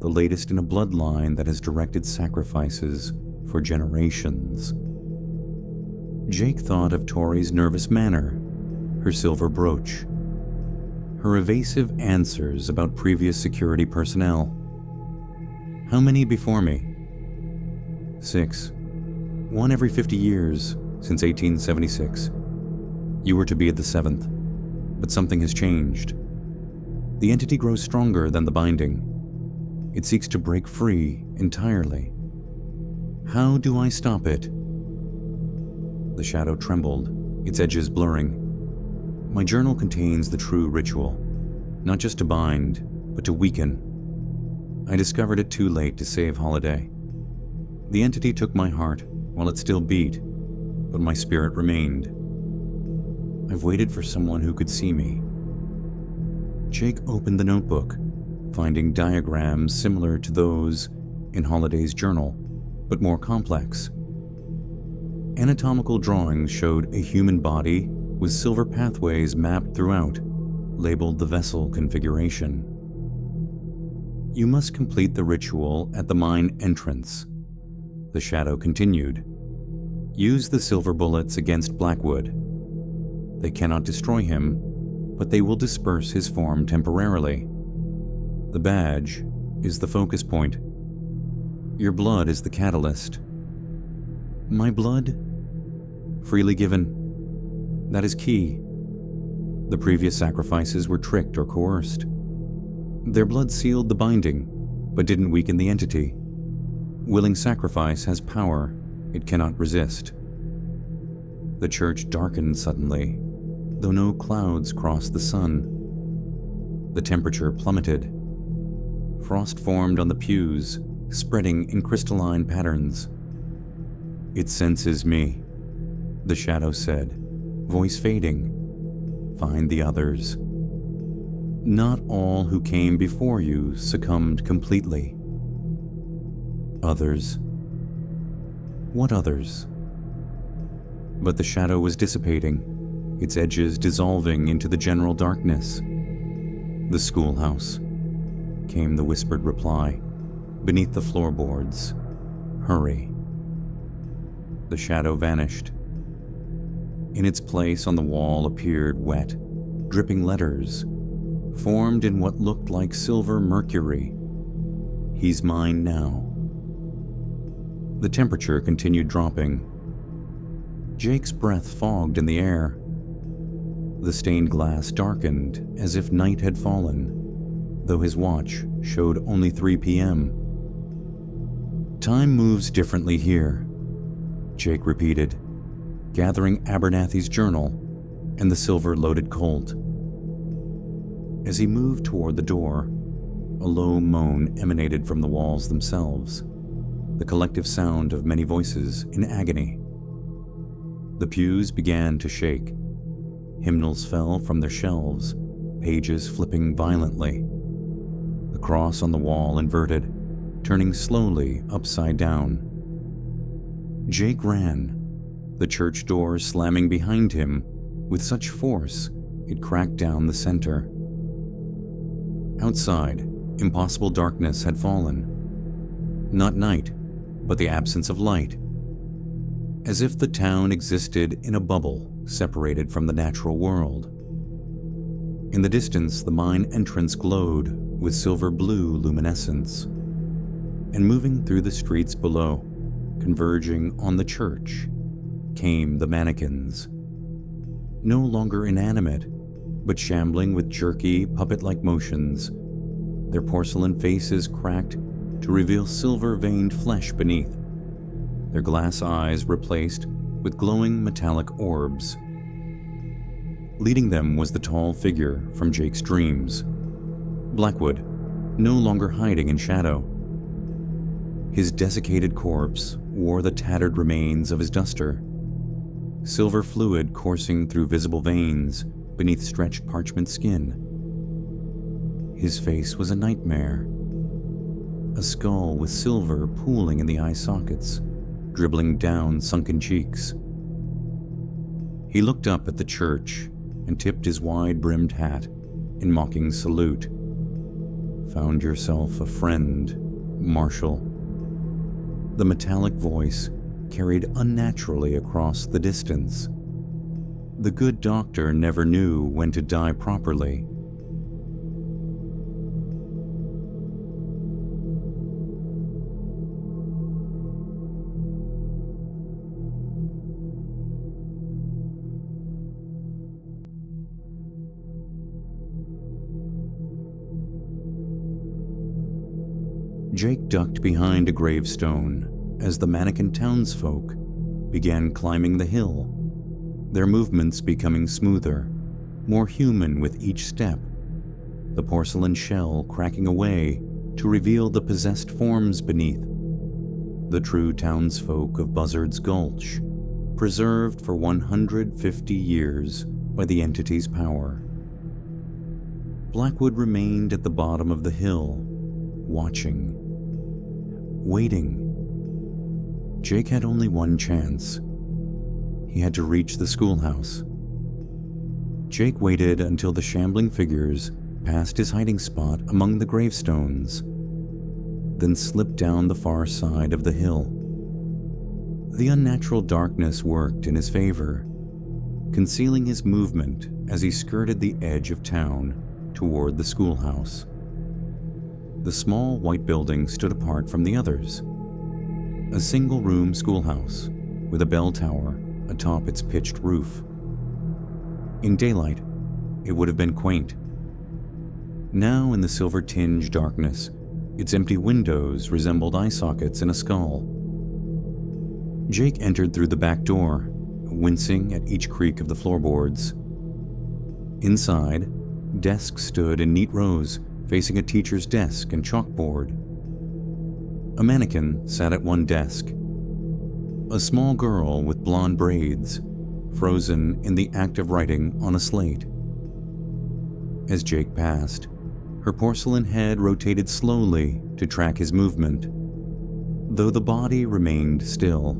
the latest in a bloodline that has directed sacrifices for generations. Jake thought of Tori's nervous manner, her silver brooch, her evasive answers about previous security personnel. How many before me? 6. One every 50 years since 1876. You were to be at the 7th, but something has changed. The entity grows stronger than the binding. It seeks to break free entirely. How do I stop it? The shadow trembled, its edges blurring. My journal contains the true ritual, not just to bind, but to weaken. I discovered it too late to save Holiday. The entity took my heart while it still beat, but my spirit remained. I've waited for someone who could see me. Jake opened the notebook, finding diagrams similar to those in Holiday's journal, but more complex. Anatomical drawings showed a human body with silver pathways mapped throughout, labeled the vessel configuration. You must complete the ritual at the mine entrance, the shadow continued. Use the silver bullets against Blackwood. They cannot destroy him, but they will disperse his form temporarily. The badge is the focus point. Your blood is the catalyst. My blood? Freely given. That is key. The previous sacrifices were tricked or coerced. Their blood sealed the binding, but didn't weaken the entity. Willing sacrifice has power it cannot resist. The church darkened suddenly, though no clouds crossed the sun. The temperature plummeted. Frost formed on the pews, spreading in crystalline patterns. It senses me, the shadow said, voice fading. Find the others. Not all who came before you succumbed completely. Others. What others? But the shadow was dissipating, its edges dissolving into the general darkness. The schoolhouse, came the whispered reply, beneath the floorboards. Hurry. The shadow vanished. In its place on the wall appeared wet, dripping letters, formed in what looked like silver mercury. He's mine now. The temperature continued dropping. Jake's breath fogged in the air. The stained glass darkened as if night had fallen, though his watch showed only 3 p.m. Time moves differently here, Jake repeated, gathering Abernathy's journal and the silver-loaded Colt. As he moved toward the door, a low moan emanated from the walls themselves, the collective sound of many voices in agony. The pews began to shake. Hymnals fell from their shelves, pages flipping violently. The cross on the wall inverted, turning slowly upside down. Jake ran, the church door slamming behind him with such force it cracked down the center. Outside, impossible darkness had fallen. Not night, but the absence of light. As if the town existed in a bubble separated from the natural world. In the distance, the mine entrance glowed with silver-blue luminescence. And moving through the streets below, converging on the church, came the mannequins. No longer inanimate, but shambling with jerky, puppet-like motions, their porcelain faces cracked to reveal silver-veined flesh beneath, their glass eyes replaced with glowing metallic orbs. Leading them was the tall figure from Jake's dreams, Blackwood, no longer hiding in shadow. His desiccated corpse wore the tattered remains of his duster, silver fluid coursing through visible veins beneath stretched parchment skin. His face was a nightmare, a skull with silver pooling in the eye sockets, dribbling down sunken cheeks. He looked up at the church and tipped his wide-brimmed hat in mocking salute. "Found yourself a friend, Marshal." The metallic voice carried unnaturally across the distance. The good doctor never knew when to die properly. Jake ducked behind a gravestone as the mannequin townsfolk began climbing the hill, their movements becoming smoother, more human with each step, the porcelain shell cracking away to reveal the possessed forms beneath, the true townsfolk of Buzzard's Gulch, preserved for 150 years by the entity's power. Blackwood remained at the bottom of the hill, watching, waiting. Jake had only one chance. He had to reach the schoolhouse. Jake waited until the shambling figures passed his hiding spot among the gravestones, then slipped down the far side of the hill. The unnatural darkness worked in his favor, concealing his movement as he skirted the edge of town toward the schoolhouse. The small white building stood apart from the others, a single-room schoolhouse with a bell tower atop its pitched roof. In daylight, it would have been quaint. Now, in the silver-tinged darkness, its empty windows resembled eye sockets in a skull. Jake entered through the back door, wincing at each creak of the floorboards. Inside, desks stood in neat rows, facing a teacher's desk and chalkboard. A mannequin sat at one desk. A small girl with blonde braids, frozen in the act of writing on a slate. As Jake passed, her porcelain head rotated slowly to track his movement, though the body remained still.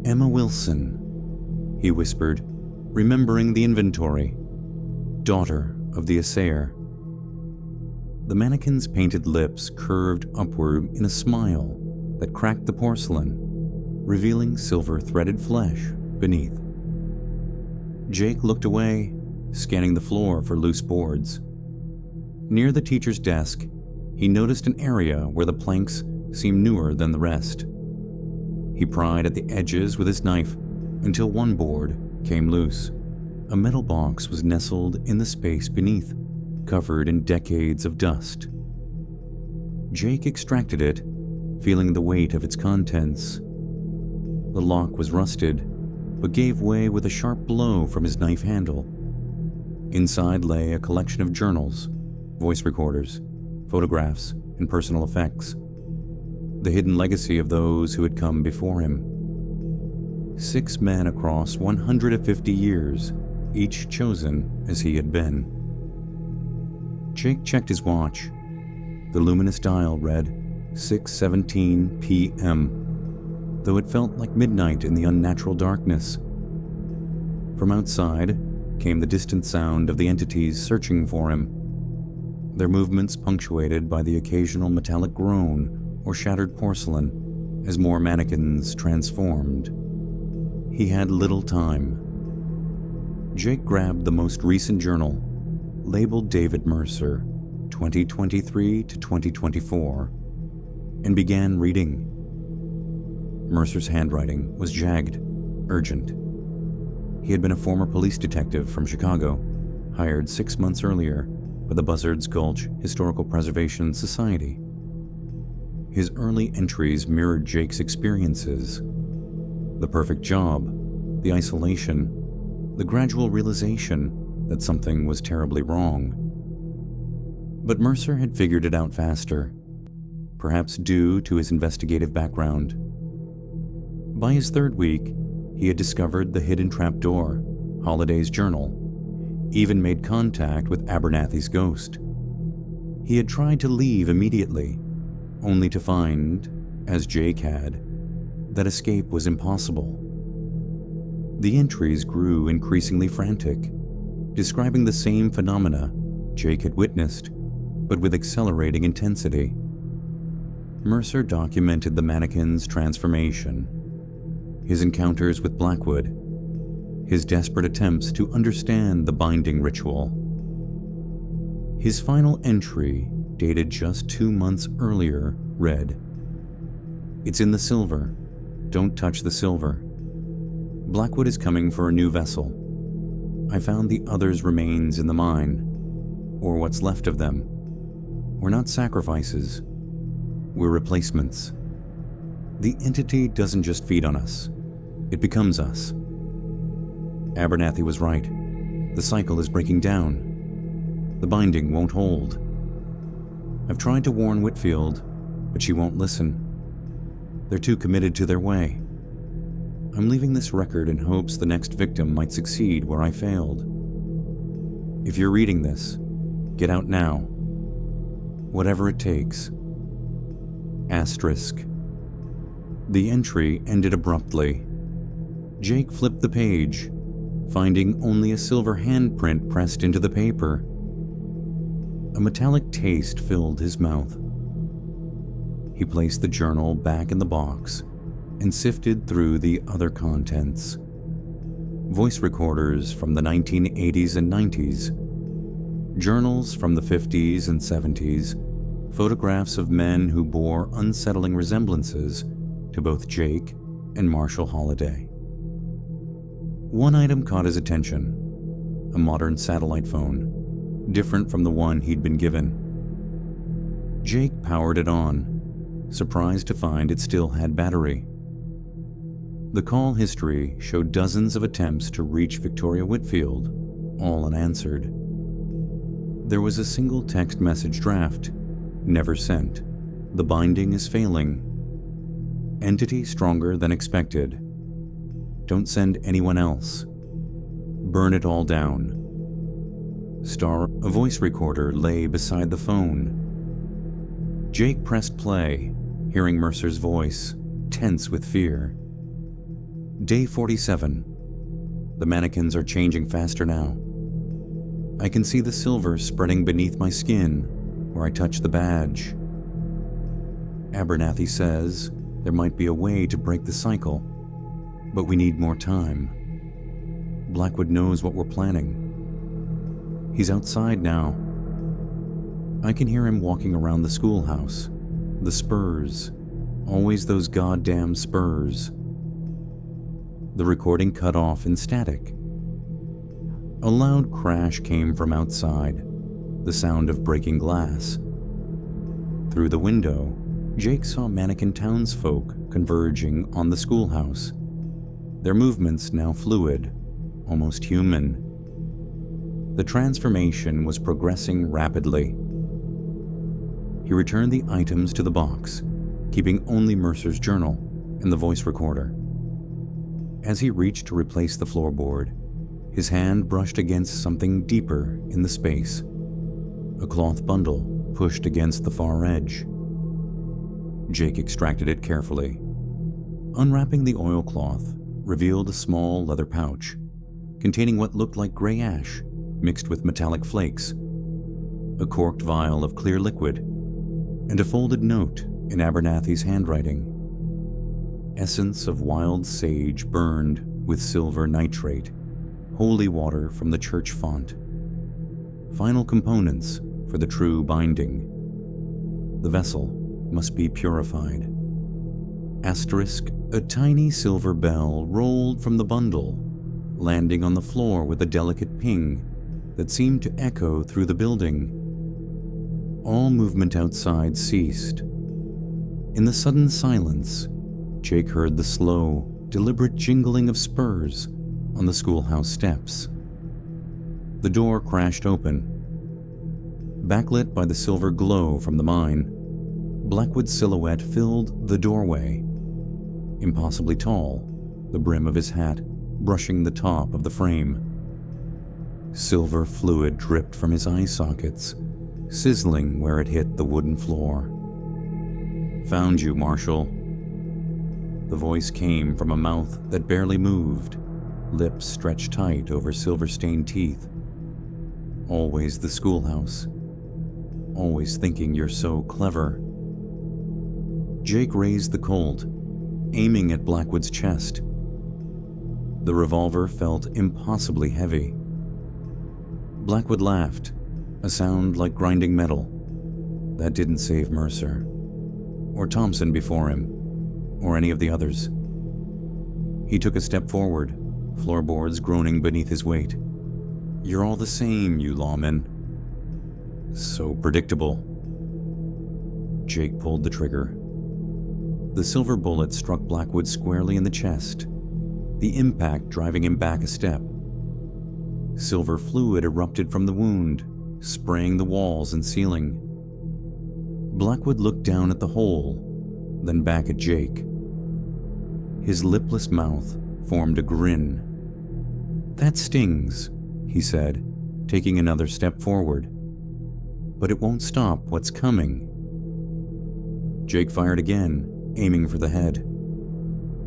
"Emma Wilson," he whispered, remembering the inventory. "Daughter of the assayer." The mannequin's painted lips curved upward in a smile that cracked the porcelain, revealing silver-threaded flesh beneath. Jake looked away scanning the floor for loose boards. Near the teacher's desk, he noticed an area where the planks seemed newer than the rest. He pried at the edges with his knife until one board came loose. A metal box was nestled in the space beneath, covered in decades of dust. Jake extracted it, feeling the weight of its contents. The lock was rusted, but gave way with a sharp blow from his knife handle. Inside lay a collection of journals, voice recorders, photographs, and personal effects, the hidden legacy of those who had come before him. 6 men across 150 years, each chosen as he had been. Jake checked his watch. The luminous dial read 6:17 p.m., though it felt like midnight in the unnatural darkness. From outside came the distant sound of the entities searching for him, their movements punctuated by the occasional metallic groan or shattered porcelain as more mannequins transformed. He had little time. Jake grabbed the most recent journal, labeled David Mercer, 2023 to 2024, and began reading. Mercer's handwriting was jagged, urgent. He had been a former police detective from Chicago, hired 6 months earlier by the Buzzard's Gulch Historical Preservation Society. His early entries mirrored Jake's experiences: the perfect job, the isolation, the gradual realization that something was terribly wrong. But Mercer had figured it out faster, perhaps due to his investigative background. By his 3rd week, he had discovered the hidden trapdoor, Holliday's journal, even made contact with Abernathy's ghost. He had tried to leave immediately, only to find, as Jake had, that escape was impossible. The entries grew increasingly frantic, describing the same phenomena Jake had witnessed, but with accelerating intensity. Mercer documented the mannequin's transformation, his encounters with Blackwood, his desperate attempts to understand the binding ritual. His final entry, dated just 2 months earlier, read, "It's in the silver. Don't touch the silver. Blackwood is coming for a new vessel. I found the other's remains in the mine, or what's left of them. We're not sacrifices. We're replacements. The entity doesn't just feed on us. It becomes us." Abernathy was right. The cycle is breaking down. The binding won't hold. I've tried to warn Whitfield, but she won't listen. They're too committed to their way. I'm leaving this record in hopes the next victim might succeed where I failed. If you're reading this, get out now. Whatever it takes. Asterisk. The entry ended abruptly. Jake flipped the page, finding only a silver handprint pressed into the paper. A metallic taste filled his mouth. He placed the journal back in the box and sifted through the other contents. Voice recorders from the 1980s and 90s, journals from the 50s and 70s, photographs of men who bore unsettling resemblances to both Jake and Marshall Holliday. One item caught his attention: a modern satellite phone, different from the one he'd been given. Jake powered it on, surprised to find it still had battery. The call history showed dozens of attempts to reach Victoria Whitfield, all unanswered. There was a single text message draft, never sent. The binding is failing. Entity stronger than expected. Don't send anyone else. Burn it all down. Star. A voice recorder lay beside the phone. Jake pressed play, hearing Mercer's voice, tense with fear. Day 47. The mannequins are changing faster now. I can see the silver spreading beneath my skin where I touch the badge. Abernathy says there might be a way to break the cycle, but we need more time. Blackwood knows what we're planning. He's outside now. I can hear him walking around the schoolhouse. The spurs. Always those goddamn spurs. The recording cut off in static. A loud crash came from outside, the sound of breaking glass. Through the window, Jake saw mannequin townsfolk converging on the schoolhouse, their movements now fluid, almost human. The transformation was progressing rapidly. He returned the items to the box, keeping only Mercer's journal and the voice recorder. As he reached to replace the floorboard, his hand brushed against something deeper in the space. A cloth bundle pushed against the far edge. Jake extracted it carefully. Unwrapping the oilcloth revealed a small leather pouch containing what looked like gray ash mixed with metallic flakes, a corked vial of clear liquid, and a folded note in Abernathy's handwriting. Essence of wild sage burned with silver nitrate, holy water from the church font. Final components for the true binding. The vessel must be purified. Asterisk, a tiny silver bell rolled from the bundle, landing on the floor with a delicate ping that seemed to echo through the building. All movement outside ceased. In the sudden silence, Jake heard the slow, deliberate jingling of spurs on the schoolhouse steps. The door crashed open. Backlit by the silver glow from the mine, Blackwood's silhouette filled the doorway. Impossibly tall, the brim of his hat brushing the top of the frame. Silver fluid dripped from his eye sockets, sizzling where it hit the wooden floor. "Found you, Marshal." The voice came from a mouth that barely moved, lips stretched tight over silver-stained teeth. Always the schoolhouse. Always thinking you're so clever. Jake raised the Colt, aiming at Blackwood's chest. The revolver felt impossibly heavy. Blackwood laughed, a sound like grinding metal. That didn't save Mercer, or Thompson before him, or any of the others. He took a step forward, floorboards groaning beneath his weight. "You're all the same, you lawmen." So predictable. Jake pulled the trigger. The silver bullet struck Blackwood squarely in the chest, the impact driving him back a step. Silver fluid erupted from the wound, spraying the walls and ceiling. Blackwood looked down at the hole, then back at Jake. His lipless mouth formed a grin. "That stings," he said, taking another step forward. "But it won't stop what's coming." Jake fired again, aiming for the head.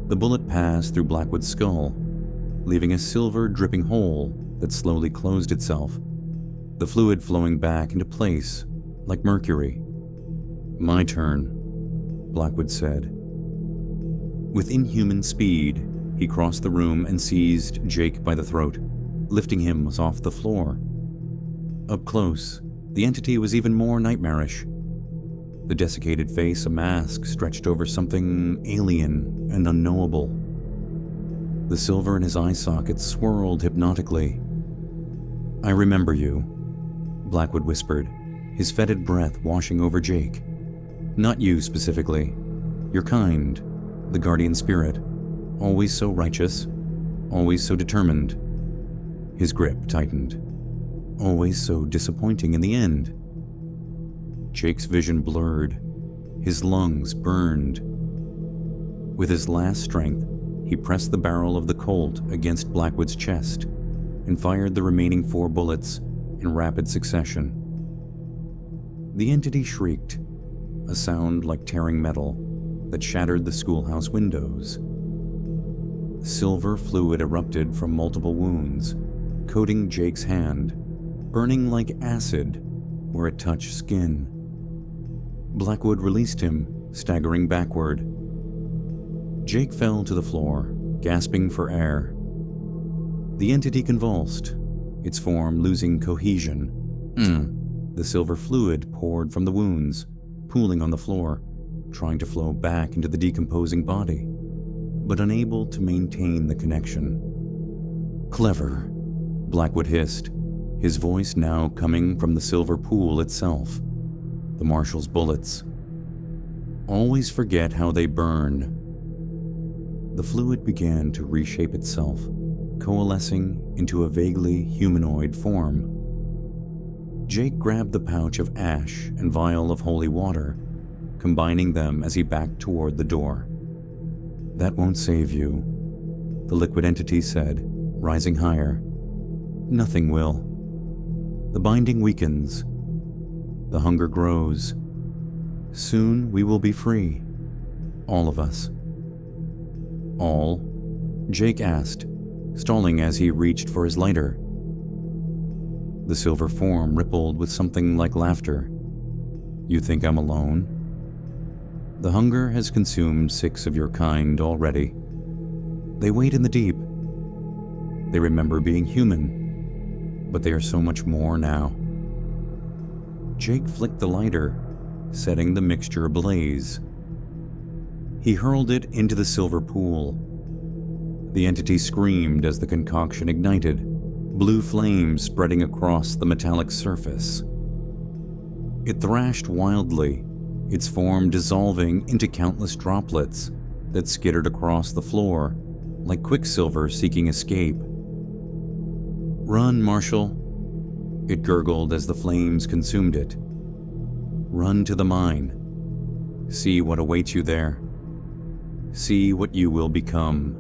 The bullet passed through Blackwood's skull, leaving a silver dripping hole that slowly closed itself, the fluid flowing back into place like mercury. "My turn," Blackwood said. With inhuman speed, he crossed the room and seized Jake by the throat, lifting him off the floor. Up close, the entity was even more nightmarish. The desiccated face a mask stretched over something alien and unknowable. The silver in his eye sockets swirled hypnotically. "I remember you," Blackwood whispered, his fetid breath washing over Jake. "Not you specifically. Your kind, the guardian spirit, always so righteous, always so determined." His grip tightened. "Always so disappointing in the end." Jake's vision blurred. His lungs burned. With his last strength, he pressed the barrel of the Colt against Blackwood's chest and fired the remaining 4 bullets in rapid succession. The entity shrieked, a sound like tearing metal that shattered the schoolhouse windows. Silver fluid erupted from multiple wounds, coating Jake's hand, burning like acid where it touched skin. Blackwood released him, staggering backward. Jake fell to the floor, gasping for air. The entity convulsed, its form losing cohesion. The silver fluid poured from the wounds, pooling on the floor, trying to flow back into the decomposing body, but unable to maintain the connection. "Clever," Blackwood hissed, his voice now coming from the silver pool itself. The marshal's bullets. "Always forget how they burn." The fluid began to reshape itself, coalescing into a vaguely humanoid form. Jake grabbed the pouch of ash and vial of holy water, combining them as he backed toward the door. "That won't save you," the liquid entity said, rising higher. "Nothing will. The binding weakens. The hunger grows. Soon we will be free. All of us." "All?" Jake asked, stalling as he reached for his lighter. The silver form rippled with something like laughter. "You think I'm alone? The hunger has consumed 6 of your kind already. They wait in the deep. They remember being human, but they are so much more now." Jake flicked the lighter, setting the mixture ablaze. He hurled it into the silver pool. The entity screamed as the concoction ignited, blue flames spreading across the metallic surface. It thrashed wildly, its form dissolving into countless droplets that skittered across the floor like quicksilver seeking escape. "Run, Marshal," it gurgled as the flames consumed it. "Run to the mine. See what awaits you there. See what you will become."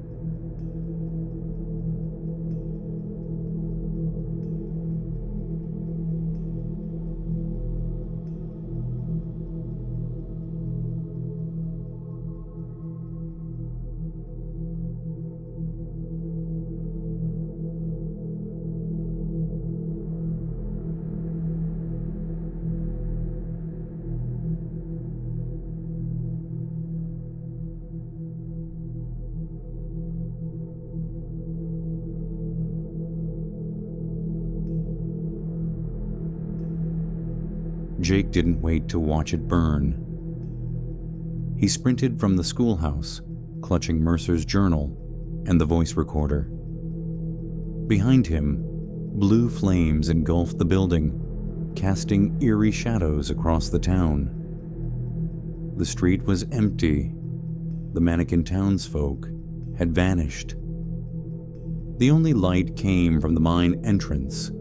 Jake didn't wait to watch it burn. He sprinted from the schoolhouse, clutching Mercer's journal and the voice recorder. Behind him, blue flames engulfed the building, casting eerie shadows across the town. The street was empty. The mannequin townsfolk had vanished. The only light came from the mine entrance,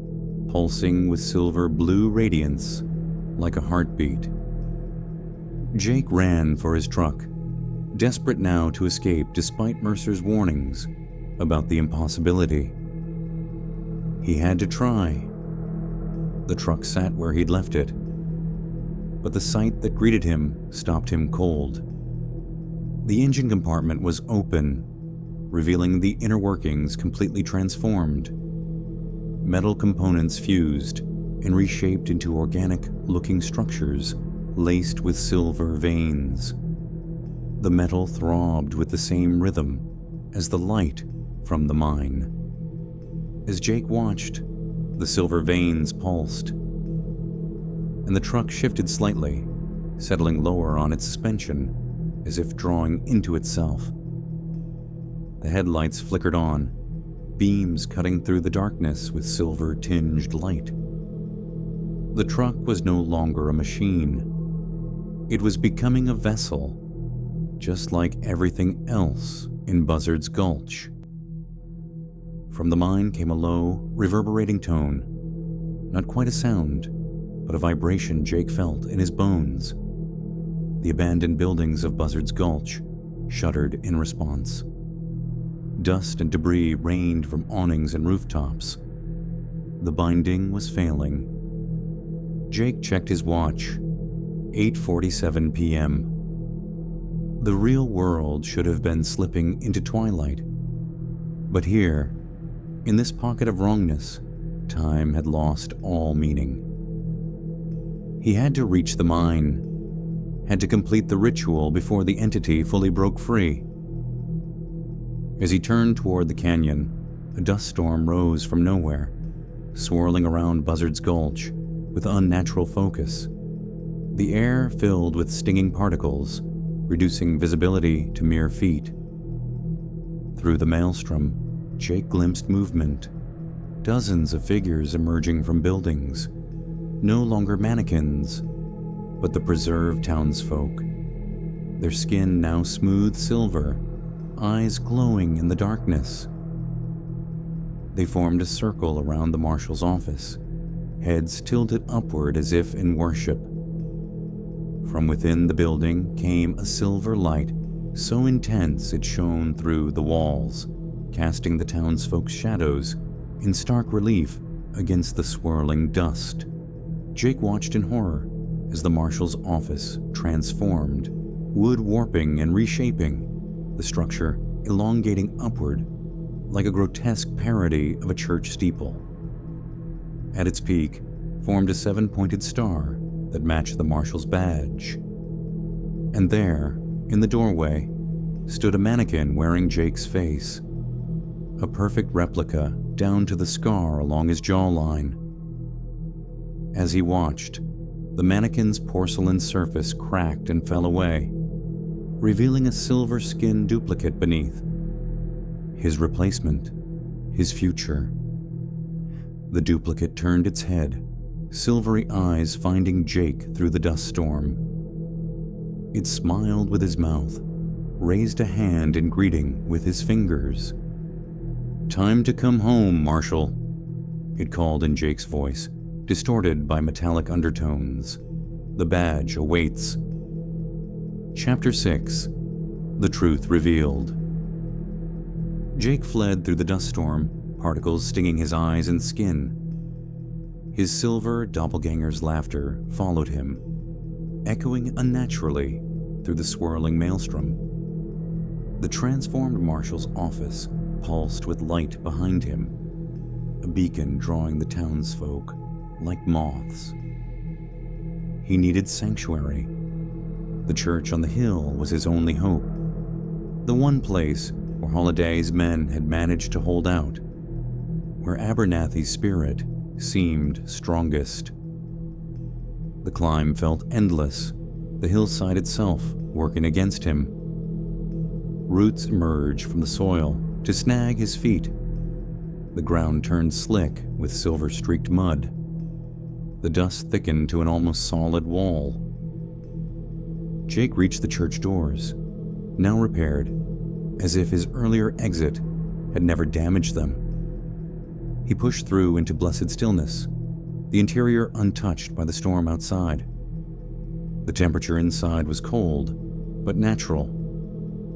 pulsing with silver-blue radiance like a heartbeat. Jake ran for his truck, desperate now to escape despite Mercer's warnings about the impossibility. He had to try. The truck sat where he'd left it, but the sight that greeted him stopped him cold. The engine compartment was open, revealing the inner workings completely transformed. Metal components fused and reshaped into organic-looking structures laced with silver veins. The metal throbbed with the same rhythm as the light from the mine. As Jake watched, the silver veins pulsed, and the truck shifted slightly, settling lower on its suspension as if drawing into itself. The headlights flickered on, beams cutting through the darkness with silver-tinged light. The truck was no longer a machine. It was becoming a vessel, just like everything else in Buzzard's Gulch. From the mine came a low, reverberating tone. Not quite a sound, but a vibration Jake felt in his bones. The abandoned buildings of Buzzard's Gulch shuddered in response. Dust and debris rained from awnings and rooftops. The binding was failing. Jake checked his watch. 8:47 p.m. The real world should have been slipping into twilight. But here, in this pocket of wrongness, time had lost all meaning. He had to reach the mine, had to complete the ritual before the entity fully broke free. As he turned toward the canyon, a dust storm rose from nowhere, swirling around Buzzard's Gulch with unnatural focus. The air filled with stinging particles, reducing visibility to mere feet. Through the maelstrom, Jake glimpsed movement. Dozens of figures emerging from buildings. No longer mannequins, but the preserved townsfolk. Their skin now smooth silver, eyes glowing in the darkness. They formed a circle around the marshal's office, heads tilted upward as if in worship. From within the building came a silver light so intense it shone through the walls, casting the townsfolk's shadows in stark relief against the swirling dust. Jake watched in horror as the marshal's office transformed, wood warping and reshaping, the structure elongating upward like a grotesque parody of a church steeple. At its peak formed a 7-pointed star that matched the marshal's badge. And there, in the doorway, stood a mannequin wearing Jake's face, a perfect replica down to the scar along his jawline. As he watched, the mannequin's porcelain surface cracked and fell away, revealing a silver-skinned duplicate beneath. His replacement, his future. The duplicate turned its head, silvery eyes finding Jake through the dust storm. It smiled with his mouth, raised a hand in greeting with his fingers. "Time to come home, Marshal," it called in Jake's voice, distorted by metallic undertones. The badge awaits. Chapter 6. The Truth Revealed. Jake fled through the dust storm, particles stinging his eyes and skin. His silver doppelganger's laughter followed him, echoing unnaturally through the swirling maelstrom. The transformed marshal's office pulsed with light behind him, a beacon drawing the townsfolk like moths. He needed sanctuary. The church on the hill was his only hope, the one place where Holliday's men had managed to hold out, where Abernathy's spirit seemed strongest. The climb felt endless, the hillside itself working against him. Roots emerged from the soil to snag his feet. The ground turned slick with silver-streaked mud. The dust thickened to an almost solid wall. Jake reached the church doors, now repaired, as if his earlier exit had never damaged them. He pushed through into blessed stillness, the interior untouched by the storm outside. The temperature inside was cold, but natural,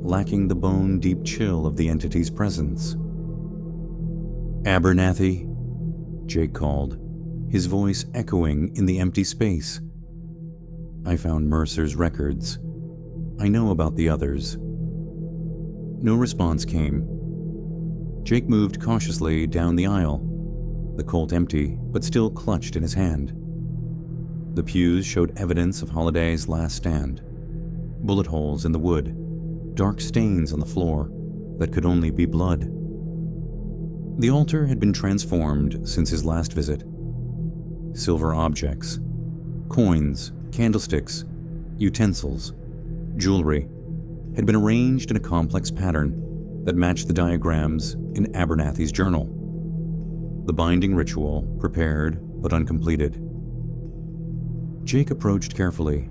lacking the bone-deep chill of the entity's presence. "Abernathy," Jake called, his voice echoing in the empty space. "I found Mercer's records. I know about the others." No response came. Jake moved cautiously down the aisle, the Colt empty but still clutched in his hand. The pews showed evidence of Holliday's last stand. Bullet holes in the wood, dark stains on the floor that could only be blood. The altar had been transformed since his last visit. Silver objects, coins, candlesticks, utensils, jewelry had been arranged in a complex pattern that matched the diagrams in Abernathy's journal. The binding ritual prepared but uncompleted. Jake approached carefully,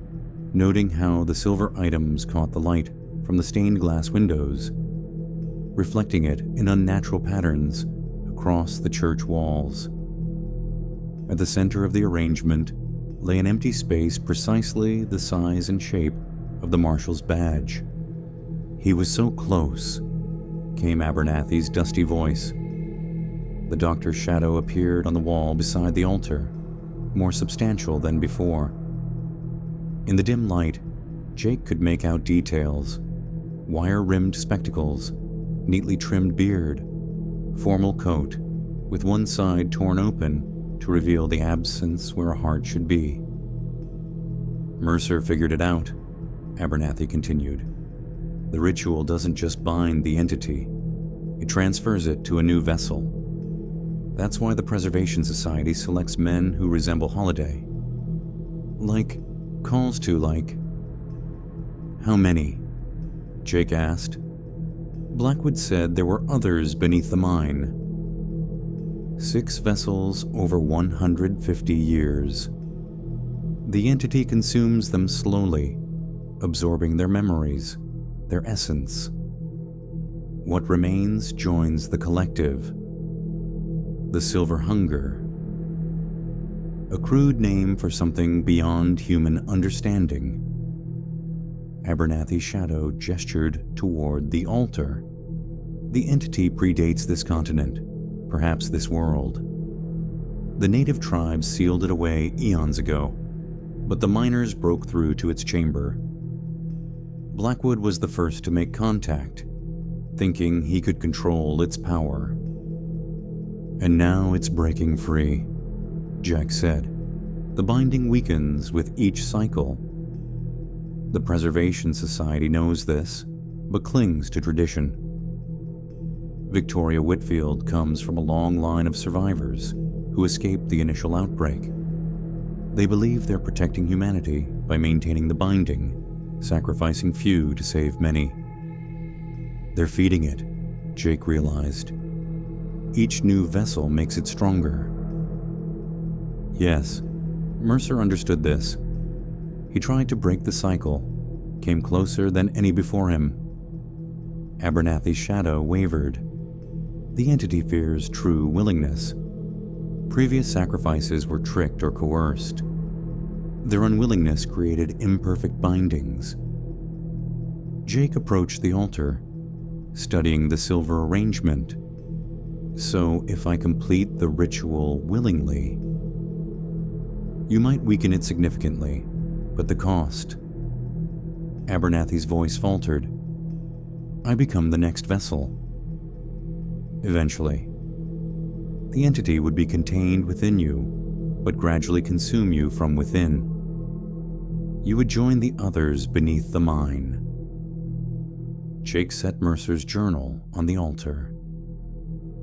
noting how the silver items caught the light from the stained glass windows, reflecting it in unnatural patterns across the church walls. At the center of the arrangement lay an empty space precisely the size and shape of the marshal's badge. "He was so close," came Abernathy's dusty voice. The doctor's shadow appeared on the wall beside the altar, more substantial than before. In the dim light, Jake could make out details: wire-rimmed spectacles, neatly trimmed beard, formal coat, with one side torn open to reveal the absence where a heart should be. "Mercer figured it out," Abernathy continued. "The ritual doesn't just bind the entity, it transfers it to a new vessel. That's why the Preservation Society selects men who resemble Holiday. Calls to How many? Jake asked. Blackwood said there were others beneath the mine. 6 vessels over 150 years. The entity consumes them slowly, absorbing their memories, their essence. What remains joins the collective. The Silver Hunger. A crude name for something beyond human understanding. Abernathy's shadow gestured toward the altar. The entity predates this continent, perhaps this world. The native tribes sealed it away eons ago, but the miners broke through to its chamber. Blackwood was the first to make contact, thinking he could control its power. And now it's breaking free, Jack said. The binding weakens with each cycle. The Preservation Society knows this, but clings to tradition. Victoria Whitfield comes from a long line of survivors who escaped the initial outbreak. They believe they're protecting humanity by maintaining the binding, sacrificing few to save many. They're feeding it, Jake realized. Each new vessel makes it stronger. Yes, Mercer understood this. He tried to break the cycle, came closer than any before him. Abernathy's shadow wavered. The entity fears true willingness. Previous sacrifices were tricked or coerced. Their unwillingness created imperfect bindings. Jake approached the altar, studying the silver arrangement. So if I complete the ritual willingly, you might weaken it significantly, but the cost. Abernathy's voice faltered. I become the next vessel. Eventually. The entity would be contained within you, but gradually consume you from within. You would join the others beneath the mine. Jake set Mercer's journal on the altar.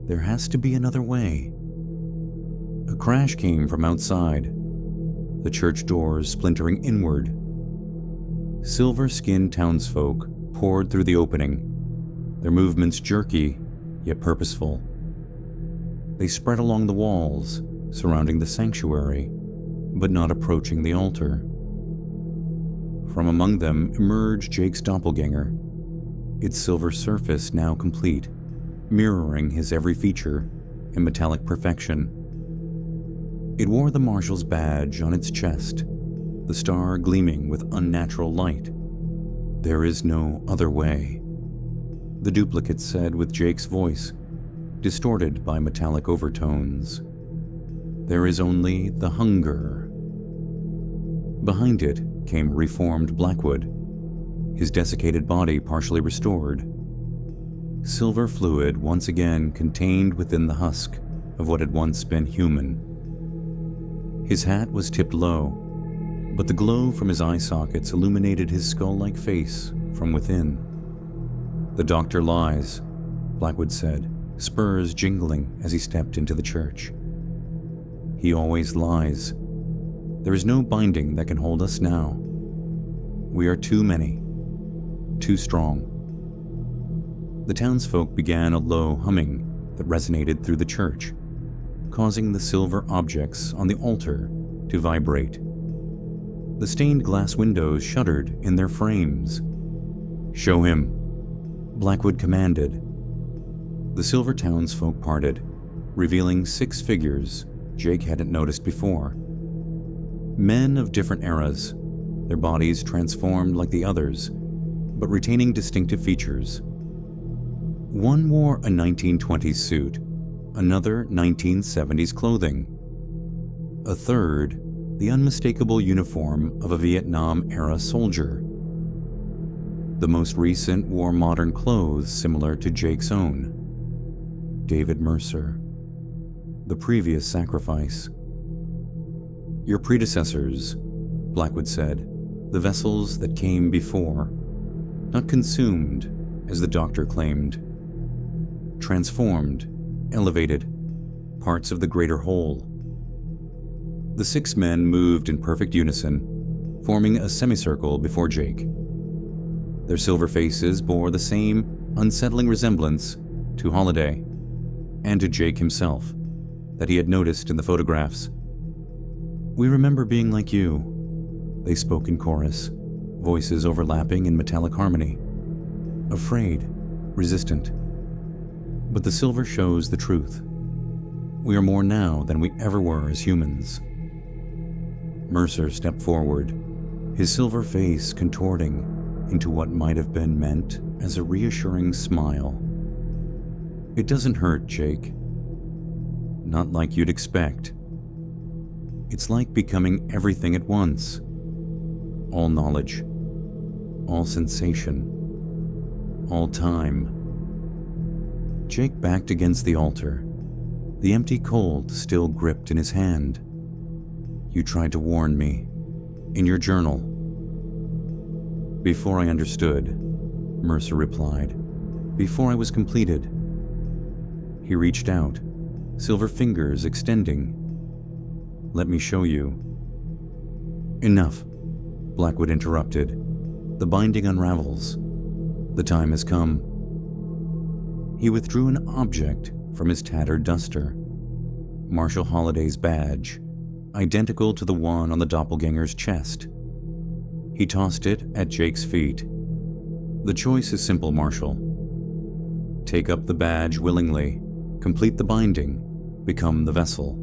There has to be another way. A crash came from outside, the church doors splintering inward. Silver-skinned townsfolk poured through the opening, their movements jerky yet purposeful. They spread along the walls, surrounding the sanctuary, but not approaching the altar. From among them emerged Jake's doppelganger, its silver surface now complete, mirroring his every feature in metallic perfection. It wore the marshal's badge on its chest, the star gleaming with unnatural light. There is no other way, the duplicate said with Jake's voice, distorted by metallic overtones. There is only the hunger. Behind it came reformed Blackwood, his desiccated body partially restored. Silver fluid once again contained within the husk of what had once been human. His hat was tipped low, but the glow from his eye sockets illuminated his skull-like face from within. The doctor lies, Blackwood said, spurs jingling as he stepped into the church. He always lies. There is no binding that can hold us now. We are too many, too strong. The townsfolk began a low humming that resonated through the church, causing the silver objects on the altar to vibrate. The stained glass windows shuddered in their frames. Show him, Blackwood commanded. The silver townsfolk parted, revealing 6 figures Jake hadn't noticed before. Men of different eras, their bodies transformed like the others, but retaining distinctive features. One wore a 1920s suit, another 1970s clothing. A third, the unmistakable uniform of a Vietnam-era soldier. The most recent wore modern clothes similar to Jake's own. David Mercer. The previous sacrifice. Your predecessors, Blackwood said, the vessels that came before, not consumed, as the doctor claimed. Transformed, elevated, parts of the greater whole. The 6 men moved in perfect unison, forming a semicircle before Jake. Their silver faces bore the same unsettling resemblance to Holiday and to Jake himself that he had noticed in the photographs. "We remember being like you," they spoke in chorus, voices overlapping in metallic harmony. "Afraid, resistant. But the silver shows the truth. We are more now than we ever were as humans." Mercer stepped forward, his silver face contorting into what might have been meant as a reassuring smile. "It doesn't hurt, Jake. Not like you'd expect. It's like becoming everything at once. All knowledge, all sensation, all time." Jake backed against the altar, the empty cold still gripped in his hand. "You tried to warn me, in your journal." "Before I understood," Mercer replied. "Before I was completed." He reached out, silver fingers extending. "Let me show you." "Enough," Blackwood interrupted. "The binding unravels. The time has come." He withdrew an object from his tattered duster. Marshal Holiday's badge, identical to the one on the doppelganger's chest. He tossed it at Jake's feet. "The choice is simple, Marshal. Take up the badge willingly, complete the binding, become the vessel.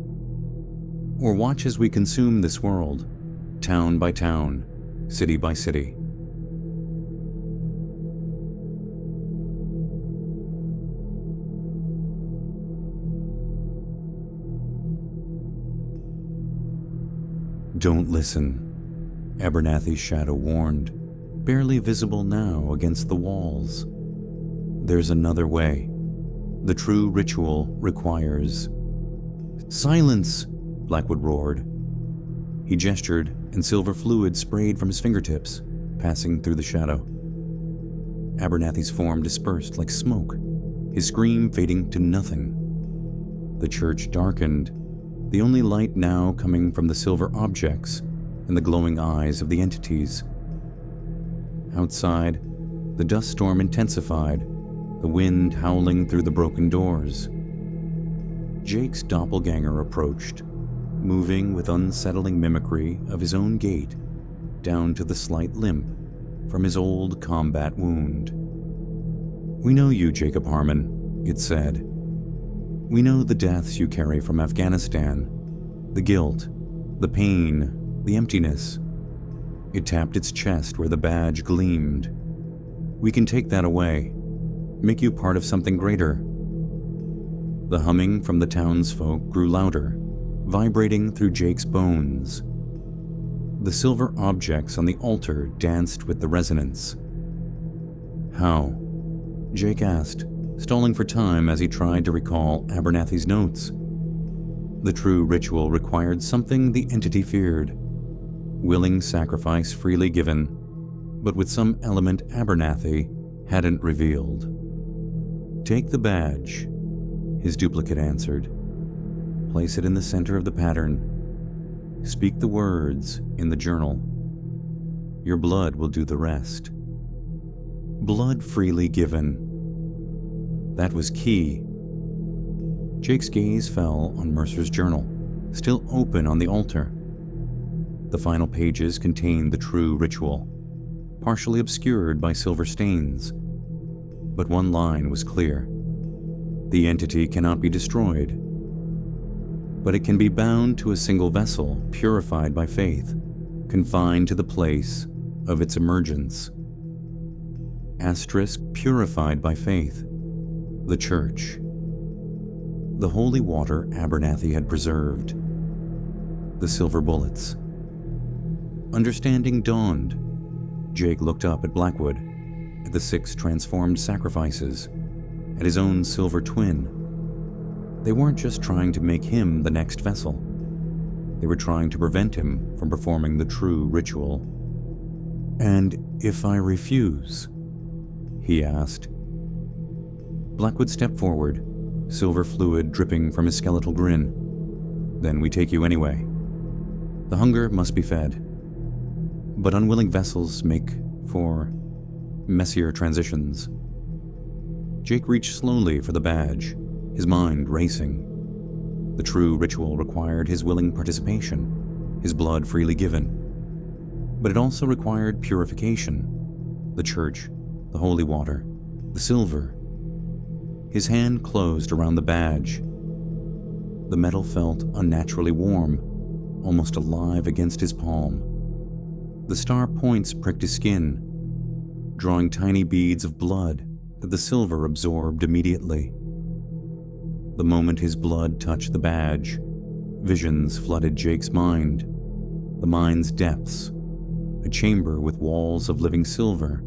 Or watch as we consume this world, town by town, city by city." "Don't listen," Abernathy's shadow warned, barely visible now against the walls. "There's another way. The true ritual requires—" "Silence!" Blackwood roared. He gestured, and silver fluid sprayed from his fingertips, passing through the shadow. Abernathy's form dispersed like smoke, his scream fading to nothing. The church darkened, the only light now coming from the silver objects and the glowing eyes of the entities. Outside, the dust storm intensified, the wind howling through the broken doors. Jake's doppelganger approached, moving with unsettling mimicry of his own gait, down to the slight limp from his old combat wound. "We know you, Jacob Harmon," it said. "We know the deaths you carry from Afghanistan, the guilt, the pain, the emptiness." It tapped its chest where the badge gleamed. "We can take that away, make you part of something greater." The humming from the townsfolk grew louder, vibrating through Jake's bones. The silver objects on the altar danced with the resonance. "How?" Jake asked, stalling for time as he tried to recall Abernathy's notes. The true ritual required something the entity feared. Willing sacrifice freely given, but with some element Abernathy hadn't revealed. "Take the badge," his duplicate answered. "Place it in the center of the pattern. Speak the words in the journal. Your blood will do the rest." Blood freely given. That was key. Jake's gaze fell on Mercer's journal, still open on the altar. The final pages contained the true ritual, partially obscured by silver stains. But one line was clear. The entity cannot be destroyed, but it can be bound to a single vessel purified by faith, confined to the place of its emergence. Asterisk purified by faith. The church. The holy water Abernathy had preserved. The silver bullets. Understanding dawned. Jake looked up at Blackwood, at the 6 transformed sacrifices, at his own silver twin. They weren't just trying to make him the next vessel. They were trying to prevent him from performing the true ritual. "And if I refuse?" he asked. Blackwood stepped forward, silver fluid dripping from his skeletal grin. "Then we take you anyway. The hunger must be fed. But unwilling vessels make for messier transitions." Jake reached slowly for the badge, his mind racing. The true ritual required his willing participation, his blood freely given. But it also required purification. The church, the holy water, the silver. His hand closed around the badge. The metal felt unnaturally warm, almost alive against his palm. The star points pricked his skin, drawing tiny beads of blood that the silver absorbed immediately. The moment his blood touched the badge, visions flooded Jake's mind. The mind's depths, a chamber with walls of living silver,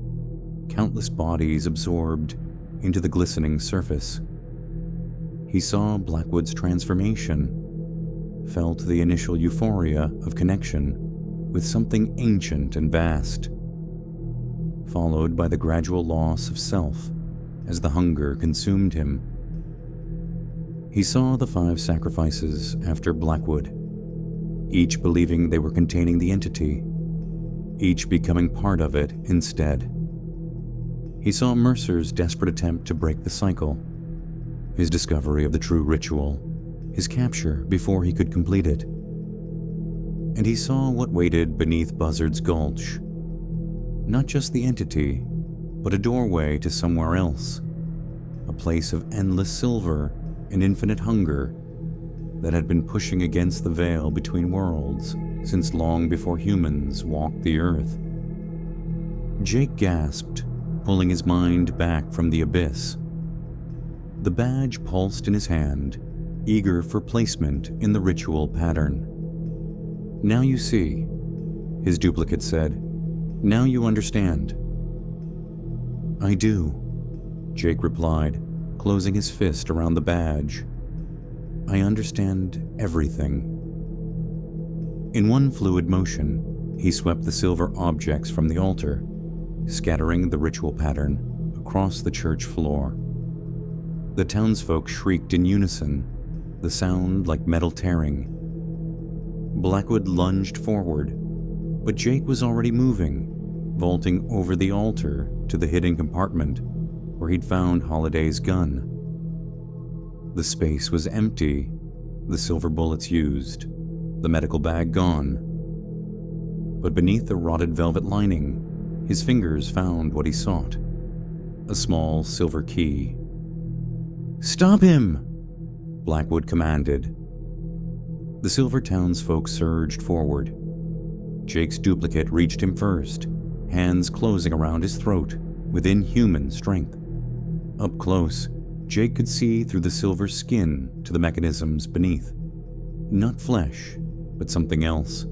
countless bodies absorbed into the glistening surface. He saw Blackwood's transformation, felt the initial euphoria of connection with something ancient and vast, followed by the gradual loss of self as the hunger consumed him. He saw the 5 sacrifices after Blackwood, each believing they were containing the entity, each becoming part of it instead. He saw Mercer's desperate attempt to break the cycle, his discovery of the true ritual, his capture before he could complete it. And he saw what waited beneath Buzzard's Gulch. Not just the entity, but a doorway to somewhere else, a place of endless silver and infinite hunger that had been pushing against the veil between worlds since long before humans walked the earth. Jake gasped, pulling his mind back from the abyss. The badge pulsed in his hand, eager for placement in the ritual pattern. "Now you see," his duplicate said. "Now you understand." "I do," Jake replied, closing his fist around the badge. "I understand everything." In one fluid motion, he swept the silver objects from the altar, scattering the ritual pattern across the church floor. The townsfolk shrieked in unison, the sound like metal tearing. Blackwood lunged forward, but Jake was already moving, vaulting over the altar to the hidden compartment where he'd found Holliday's gun. The space was empty, the silver bullets used, the medical bag gone. But beneath the rotted velvet lining, his fingers found what he sought, a small silver key. "Stop him!" Blackwood commanded. The silver townsfolk surged forward. Jake's duplicate reached him first, hands closing around his throat with inhuman strength. Up close, Jake could see through the silver skin to the mechanisms beneath. Not flesh, but something else.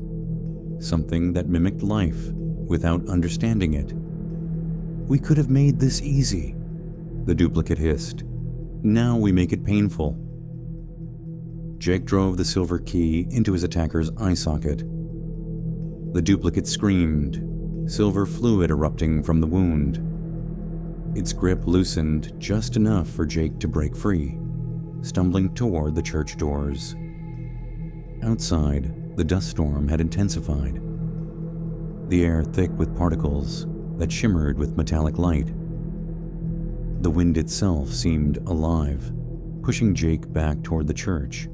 Something that mimicked life without understanding it. "We could have made this easy," the duplicate hissed. "Now we make it painful." Jake drove the silver key into his attacker's eye socket. The duplicate screamed, silver fluid erupting from the wound. Its grip loosened just enough for Jake to break free, stumbling toward the church doors. Outside, the dust storm had intensified, the air thick with particles that shimmered with metallic light. The wind itself seemed alive, pushing Jake back toward the church.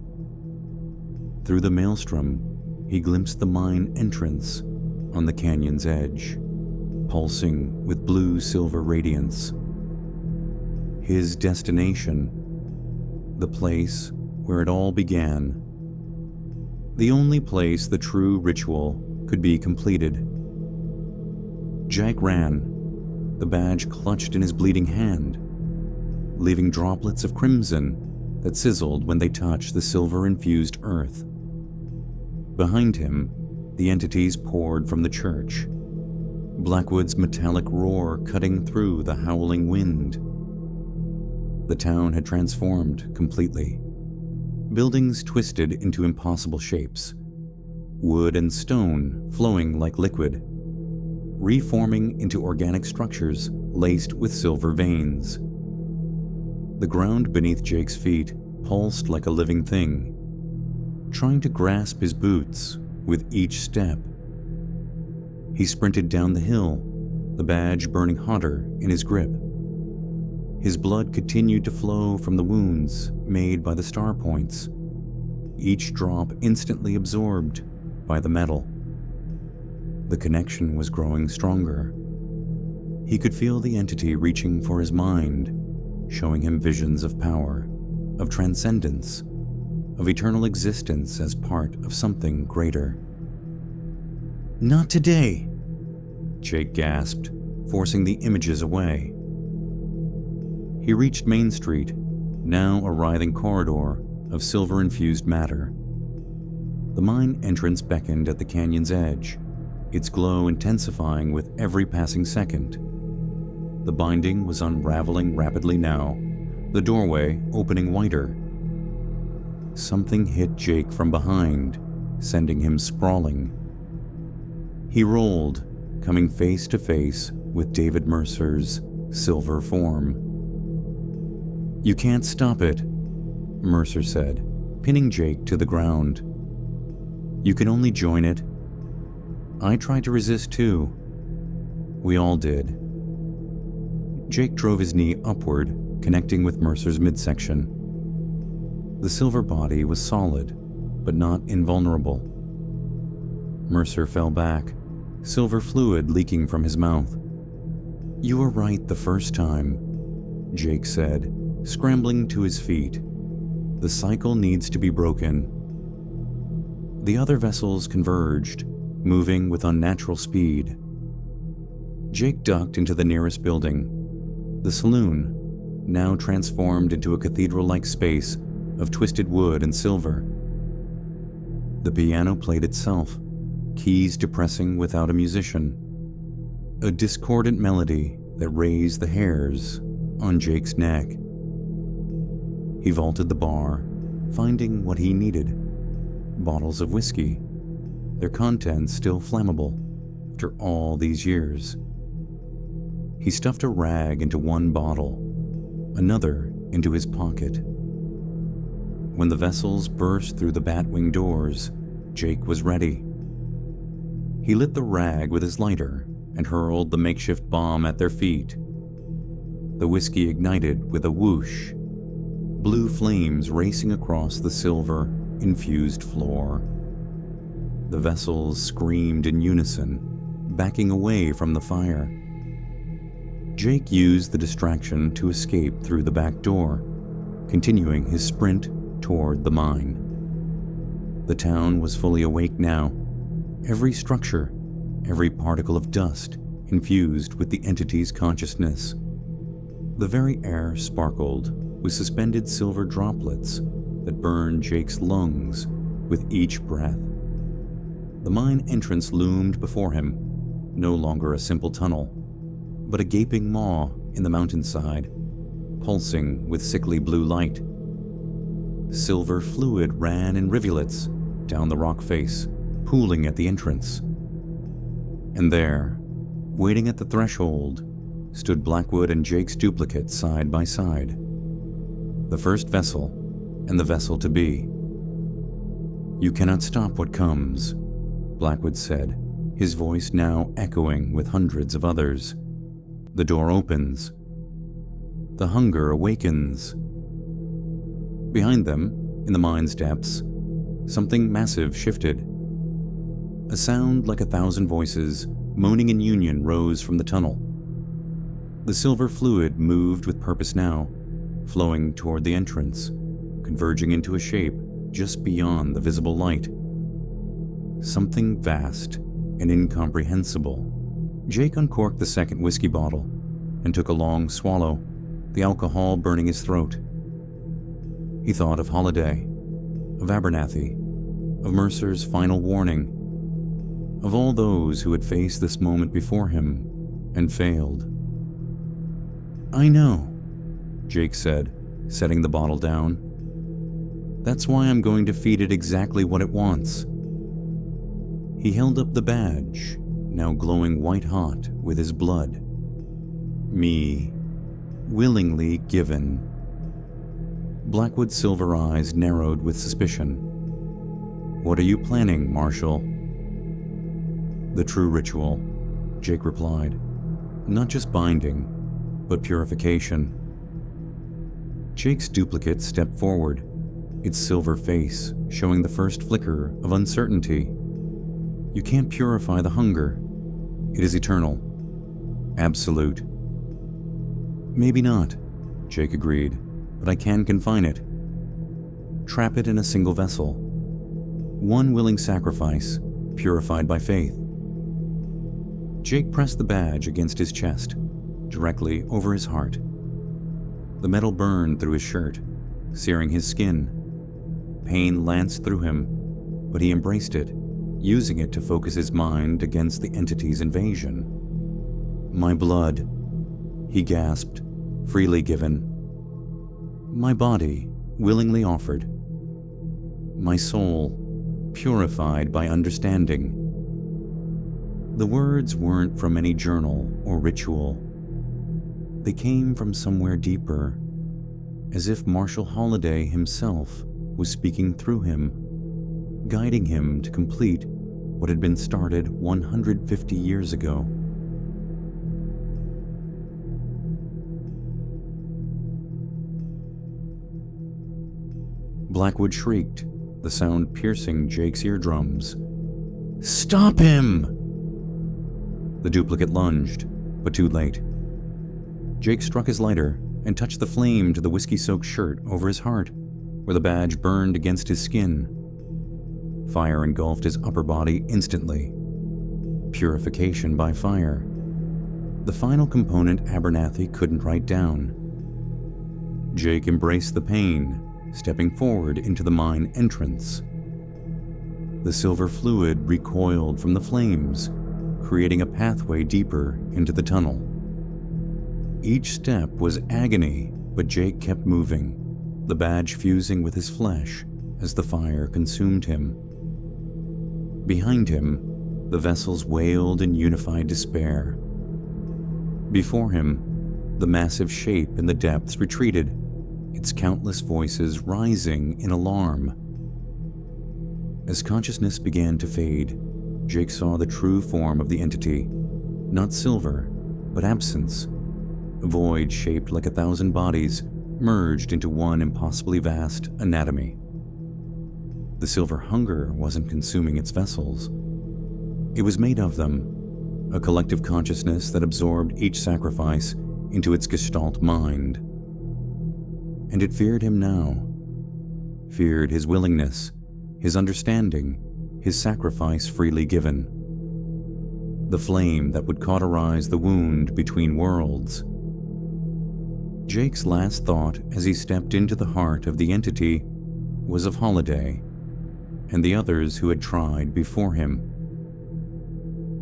Through the maelstrom, he glimpsed the mine entrance on the canyon's edge, pulsing with blue-silver radiance. His destination, the place where it all began. The only place the true ritual could be completed. Jake ran, the badge clutched in his bleeding hand, leaving droplets of crimson that sizzled when they touched the silver-infused earth. Behind him, the entities poured from the church, Blackwood's metallic roar cutting through the howling wind. The town had transformed completely. Buildings twisted into impossible shapes, wood and stone flowing like liquid, reforming into organic structures laced with silver veins. The ground beneath Jake's feet pulsed like a living thing, trying to grasp his boots with each step. He sprinted down the hill, the badge burning hotter in his grip. His blood continued to flow from the wounds made by the star points, each drop instantly absorbed by the metal. The connection was growing stronger. He could feel the entity reaching for his mind, showing him visions of power, of transcendence, of eternal existence as part of something greater. "Not today," Jake gasped, forcing the images away. He reached Main Street, now a writhing corridor of silver-infused matter. The mine entrance beckoned at the canyon's edge, its glow intensifying with every passing second. The binding was unraveling rapidly now, the doorway opening wider. Something hit Jake from behind, sending him sprawling. He rolled, coming face to face with David Mercer's silver form. "You can't stop it," Mercer said, pinning Jake to the ground. "You can only join it. I tried to resist too. We all did." Jake drove his knee upward, connecting with Mercer's midsection. The silver body was solid, but not invulnerable. Mercer fell back, silver fluid leaking from his mouth. "You were right the first time," Jake said, scrambling to his feet. "The cycle needs to be broken." The other vessels converged, moving with unnatural speed. Jake ducked into the nearest building, the saloon, now transformed into a cathedral-like space of twisted wood and silver. The piano played itself, keys depressing without a musician, a discordant melody that raised the hairs on Jake's neck. He vaulted the bar, finding what he needed: bottles of whiskey, their contents still flammable after all these years. He stuffed a rag into one bottle, another into his pocket. When the vessels burst through the batwing doors, Jake was ready. He lit the rag with his lighter and hurled the makeshift bomb at their feet. The whiskey ignited with a whoosh, blue flames racing across the silver-infused floor. The vessels screamed in unison, backing away from the fire. Jake used the distraction to escape through the back door, continuing his sprint toward the mine. The town was fully awake now, every structure, every particle of dust infused with the entity's consciousness. The very air sparkled with suspended silver droplets that burned Jake's lungs with each breath. The mine entrance loomed before him, no longer a simple tunnel, but a gaping maw in the mountainside, pulsing with sickly blue light. Silver fluid ran in rivulets down the rock face, pooling at the entrance. And there, waiting at the threshold, stood Blackwood and Jake's duplicate side by side. The first vessel and the vessel to be. "You cannot stop what comes," Blackwood said, his voice now echoing with hundreds of others. "The door opens. The hunger awakens." Behind them, in the mine's depths, something massive shifted. A sound like 1,000 voices moaning in union rose from the tunnel. The silver fluid moved with purpose now, flowing toward the entrance, converging into a shape just beyond the visible light. Something vast and incomprehensible. Jake uncorked the second whiskey bottle and took a long swallow, the alcohol burning his throat. He thought of Holiday, of Abernathy, of Mercer's final warning, of all those who had faced this moment before him and failed. "I know," Jake said, setting the bottle down. "That's why I'm going to feed it exactly what it wants." He held up the badge, now glowing white-hot with his blood. "Me, willingly given." Blackwood's silver eyes narrowed with suspicion. "What are you planning, Marshal?" "The true ritual," Jake replied. "Not just binding, but purification." Jake's duplicate stepped forward, its silver face showing the first flicker of uncertainty. "You can't purify the hunger. It is eternal. Absolute." "Maybe not," Jake agreed, "but I can confine it. Trap it in a single vessel. One willing sacrifice, purified by faith." Jake pressed the badge against his chest, directly over his heart. The metal burned through his shirt, searing his skin. Pain lanced through him, but he embraced it, using it to focus his mind against the entity's invasion. "My blood," he gasped, "freely given. My body, willingly offered. My soul, purified by understanding." The words weren't from any journal or ritual. They came from somewhere deeper, as if Marshal Holliday himself was speaking through him, guiding him to complete what had been started 150 years ago. Blackwood shrieked, the sound piercing Jake's eardrums. "Stop him!" The duplicate lunged, but too late. Jake struck his lighter and touched the flame to the whiskey-soaked shirt over his heart, where the badge burned against his skin. Fire engulfed his upper body instantly. Purification by fire. The final component Abernathy couldn't write down. Jake embraced the pain, stepping forward into the mine entrance. The silver fluid recoiled from the flames, creating a pathway deeper into the tunnel. Each step was agony, but Jake kept moving, the badge fusing with his flesh as the fire consumed him. Behind him, the vessels wailed in unified despair. Before him, the massive shape in the depths retreated, its countless voices rising in alarm. As consciousness began to fade, Jake saw the true form of the entity, not silver, but absence, a void shaped like 1,000 bodies merged into one impossibly vast anatomy. The silver hunger wasn't consuming its vessels. It was made of them, a collective consciousness that absorbed each sacrifice into its gestalt mind. And it feared him now, feared his willingness, his understanding, his sacrifice freely given. The flame that would cauterize the wound between worlds. Jake's last thought as he stepped into the heart of the entity was of Holiday and the others who had tried before him.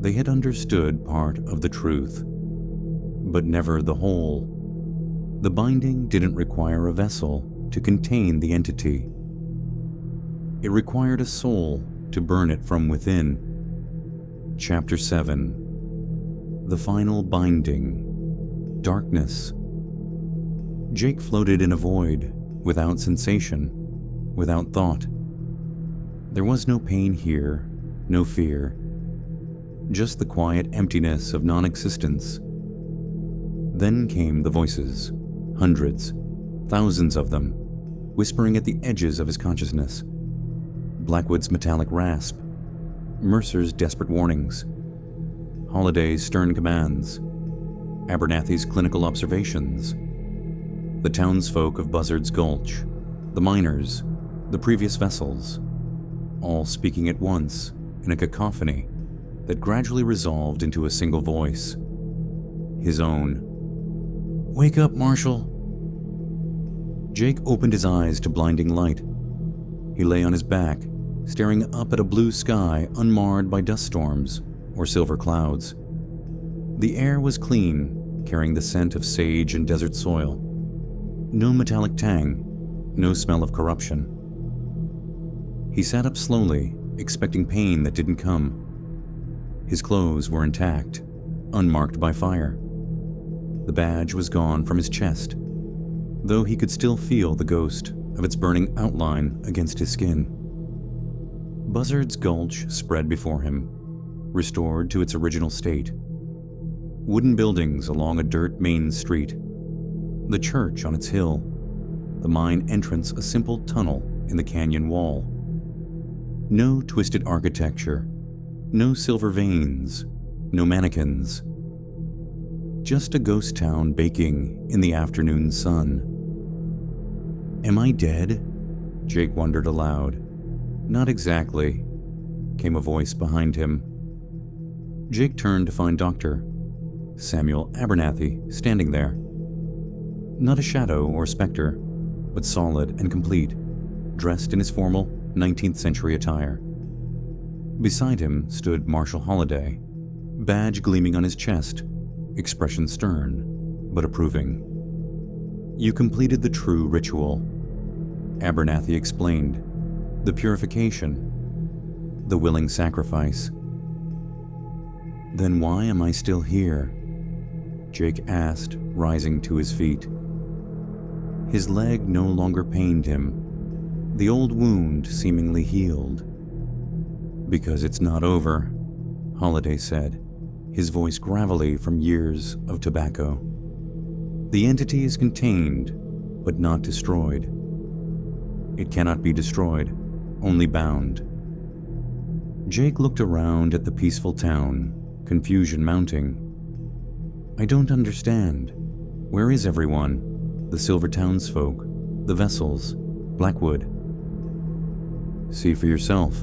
They had understood part of the truth, but never the whole. The binding didn't require a vessel to contain the entity. It required a soul to burn it from within. Chapter 7. The Final Binding. Darkness. Jake floated in a void, without sensation, without thought. There was no pain here, no fear, just the quiet emptiness of non-existence. Then came the voices, hundreds, thousands of them, whispering at the edges of his consciousness. Blackwood's metallic rasp, Mercer's desperate warnings, Holiday's stern commands, Abernathy's clinical observations, the townsfolk of Buzzard's Gulch, the miners, the previous vessels, all speaking at once in a cacophony that gradually resolved into a single voice, his own. "Wake up, Marshal!" Jake opened his eyes to blinding light. He lay on his back, staring up at a blue sky unmarred by dust storms or silver clouds. The air was clean, carrying the scent of sage and desert soil. No metallic tang, no smell of corruption. He sat up slowly, expecting pain that didn't come. His clothes were intact, unmarked by fire. The badge was gone from his chest. though he could still feel the ghost of its burning outline against his skin. Buzzard's Gulch spread before him, restored to its original state. Wooden buildings along a dirt main street, the church on its hill, the mine entrance a simple tunnel in the canyon wall. No twisted architecture, no silver veins, no mannequins. Just a ghost town baking in the afternoon sun. Am I dead? Jake wondered aloud. Not exactly, came a voice behind him. Jake turned to find Dr. Samuel Abernathy standing there. Not a shadow or specter, but solid and complete, dressed in his formal 19th century attire. Beside him stood Marshal Holliday, badge gleaming on his chest, expression stern, but approving. You completed the true ritual, Abernathy explained. The purification, the willing sacrifice. Then why am I still here? Jake asked, rising to his feet. His leg no longer pained him, the old wound seemingly healed. Because it's not over, Holliday said, his voice gravelly from years of tobacco. The entity is contained, but not destroyed. It cannot be destroyed, only bound. Jake looked around at the peaceful town, confusion mounting. I don't understand. Where is everyone? The silver townsfolk, the vessels, Blackwood. See for yourself,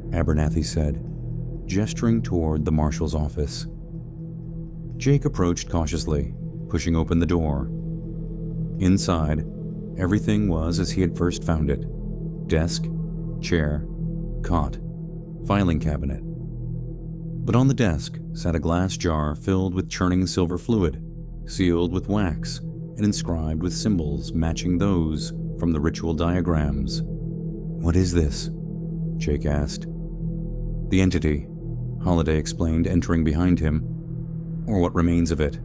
Abernathy said, gesturing toward the marshal's office. Jake approached cautiously, pushing open the door. Inside, everything was as he had first found it. Desk, chair, cot, filing cabinet. But on the desk sat a glass jar filled with churning silver fluid, sealed with wax and inscribed with symbols matching those from the ritual diagrams. What is this? Jake asked. The entity, Holliday explained, entering behind him, or what remains of it.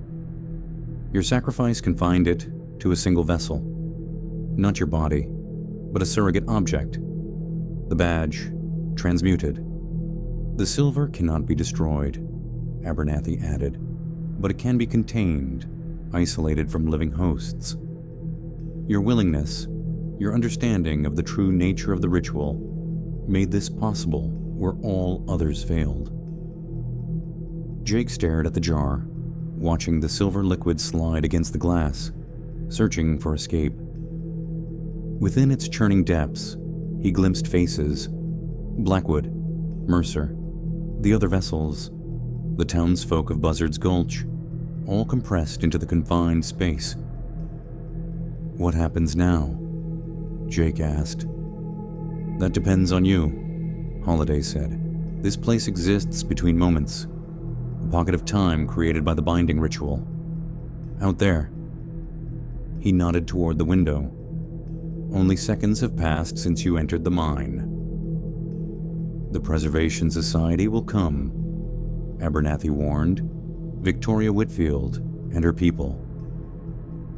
Your sacrifice confined it to a single vessel. Not your body, but a surrogate object. The badge, transmuted. The silver cannot be destroyed, Abernathy added, but it can be contained, isolated from living hosts. Your willingness, your understanding of the true nature of the ritual, made this possible where all others failed. Jake stared at the jar, watching the silver liquid slide against the glass, searching for escape. Within its churning depths, he glimpsed faces: Blackwood, Mercer, the other vessels, the townsfolk of Buzzard's Gulch, all compressed into the confined space. What happens now? Jake asked. That depends on you, Holliday said. This place exists between moments, a pocket of time created by the binding ritual. Out there. He nodded toward the window. Only seconds have passed since you entered the mine. The Preservation Society will come, Abernathy warned. Victoria Whitfield and her people.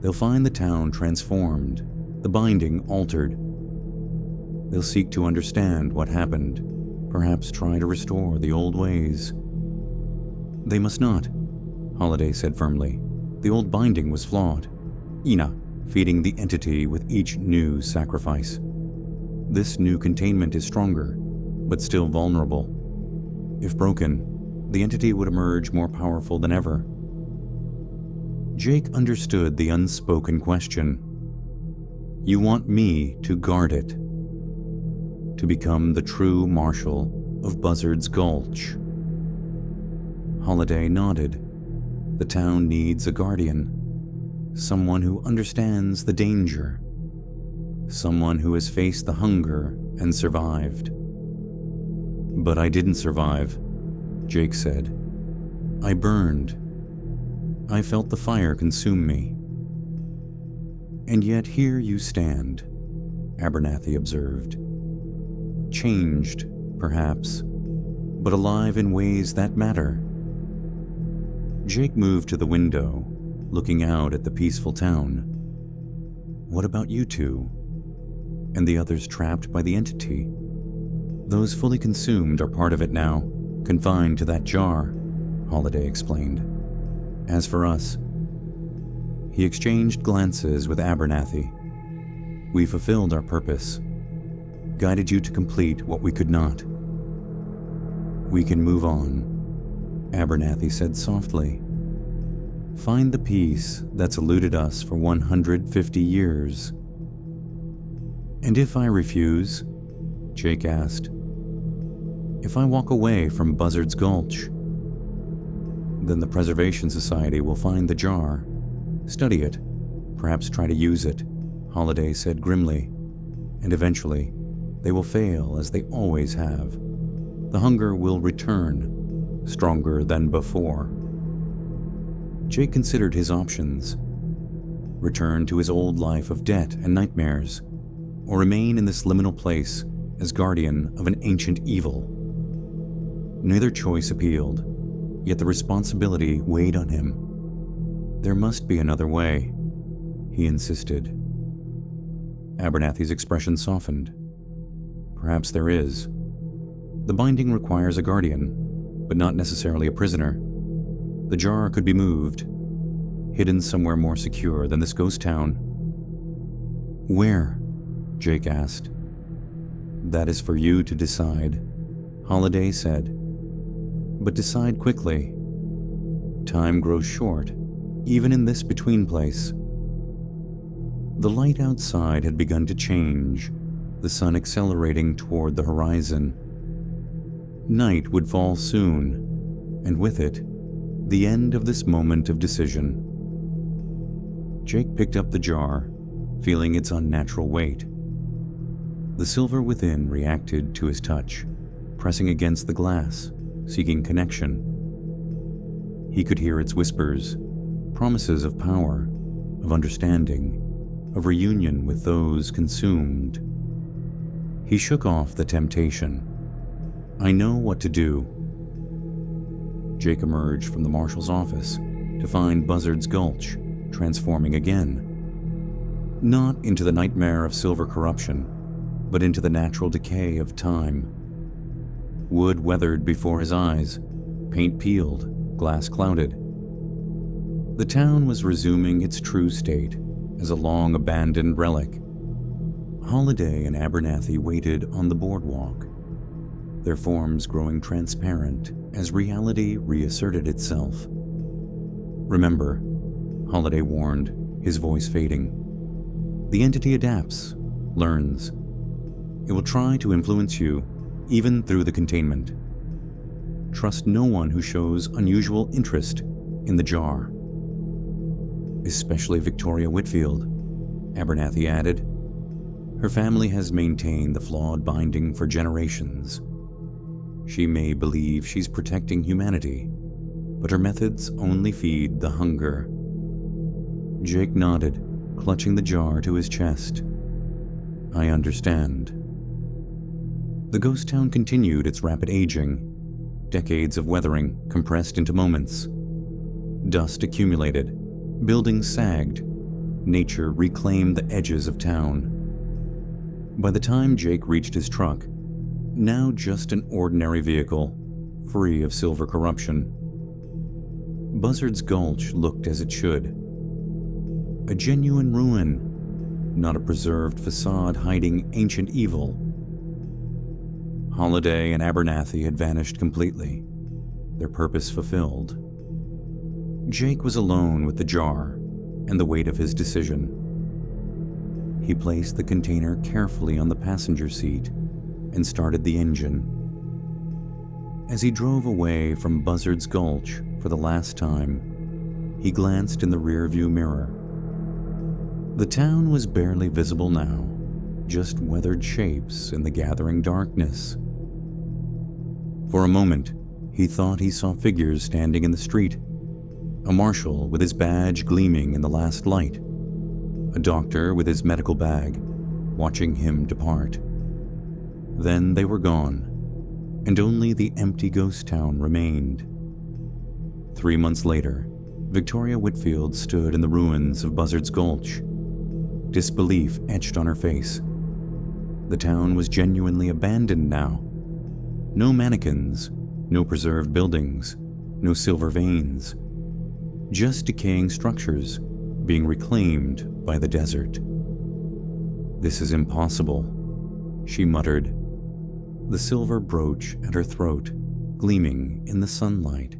They'll find the town transformed, the binding altered. They'll seek to understand what happened, perhaps try to restore the old ways. They must not, Holliday said firmly. The old binding was flawed. Ina, feeding the entity with each new sacrifice. This new containment is stronger, but still vulnerable. If broken, the entity would emerge more powerful than ever. Jake understood the unspoken question. You want me to guard it, to become the true marshal of Buzzard's Gulch. Holliday nodded. The town needs a guardian, someone who understands the danger, someone who has faced the hunger and survived. But I didn't survive, Jake said. I burned. I felt the fire consume me. And yet here you stand, Abernathy observed. Changed, perhaps, but alive in ways that matter. Jake moved to the window, looking out at the peaceful town. What about you two? And the others trapped by the entity? Those fully consumed are part of it now, confined to that jar, Holiday explained. As for us, he exchanged glances with Abernathy. We fulfilled our purpose, guided you to complete what we could not. We can move on, Abernathy said softly. Find the peace that's eluded us for 150 years. And if I refuse, Jake asked, if I walk away from Buzzard's Gulch, then the Preservation Society will find the jar, study it, perhaps try to use it, Holiday said grimly, and eventually they will fail as they always have. The hunger will return, stronger than before. Jake considered his options. Return to his old life of debt and nightmares, or remain in this liminal place as guardian of an ancient evil. Neither choice appealed, yet the responsibility weighed on him. There must be another way, he insisted. Abernathy's expression softened. Perhaps there is. The binding requires a guardian, but not necessarily a prisoner. The jar could be moved, hidden somewhere more secure than this ghost town. Where? Jake asked. That is for you to decide, Holiday said. But decide quickly. Time grows short, even in this between place. The light outside had begun to change, the sun accelerating toward the horizon. Night would fall soon, and with it, the end of this moment of decision. Jake picked up the jar, feeling its unnatural weight. The silver within reacted to his touch, pressing against the glass, seeking connection. He could hear its whispers, promises of power, of understanding, of reunion with those consumed. He shook off the temptation. I know what to do. Jake emerged from the marshal's office to find Buzzard's Gulch transforming again. Not into the nightmare of silver corruption, but into the natural decay of time. Wood weathered before his eyes, paint peeled, glass clouded. The town was resuming its true state as a long-abandoned relic. Holiday and Abernathy waited on the boardwalk, their forms growing transparent as reality reasserted itself. Remember, Holiday warned, his voice fading. The entity adapts, learns. It will try to influence you, even through the containment. Trust no one who shows unusual interest in the jar. Especially Victoria Whitfield, Abernathy added. Her family has maintained the flawed binding for generations. She may believe she's protecting humanity, but her methods only feed the hunger. Jake nodded, clutching the jar to his chest. I understand. The ghost town continued its rapid aging, decades of weathering compressed into moments. Dust accumulated, buildings sagged, nature reclaimed the edges of town. By the time Jake reached his truck, now just an ordinary vehicle, free of silver corruption, Buzzard's Gulch looked as it should. A genuine ruin, not a preserved facade hiding ancient evil. Holiday and Abernathy had vanished completely, their purpose fulfilled. Jake was alone with the jar and the weight of his decision. He placed the container carefully on the passenger seat and started the engine. As he drove away from Buzzard's Gulch for the last time, he glanced in the rearview mirror. The town was barely visible now, just weathered shapes in the gathering darkness. For a moment, he thought he saw figures standing in the street. A marshal with his badge gleaming in the last light. A doctor with his medical bag, watching him depart. Then they were gone, and only the empty ghost town remained. 3 months later, Victoria Whitfield stood in the ruins of Buzzard's Gulch. disbelief etched on her face. The town was genuinely abandoned now. No mannequins, no preserved buildings, no silver veins. Just decaying structures being reclaimed by the desert. "This is impossible," she muttered, the silver brooch at her throat gleaming in the sunlight.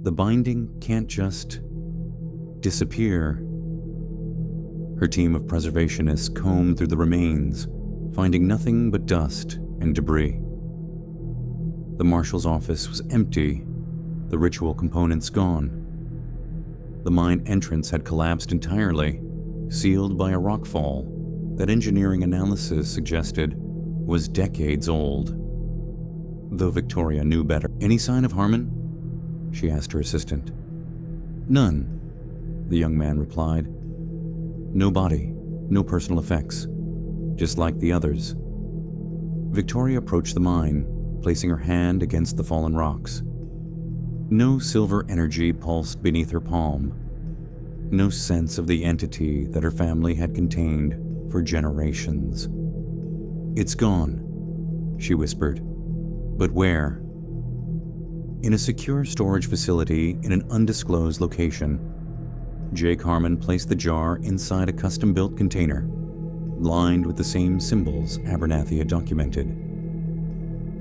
"The binding can't just disappear." Her team of preservationists combed through the remains, finding nothing but dust and debris. The marshal's office was empty, the ritual components gone. The mine entrance had collapsed entirely, sealed by a rockfall that engineering analysis suggested was decades old. Though Victoria knew better. "Any sign of Harmon?" she asked her assistant. "None," the young man replied. "No body, no personal effects, just like the others." Victoria approached the mine, placing her hand against the fallen rocks. No silver energy pulsed beneath her palm. No sense of the entity that her family had contained for generations. "It's gone," she whispered. "But where?" In a secure storage facility in an undisclosed location, Jake Harmon placed the jar inside a custom-built container, lined with the same symbols Abernathy had documented.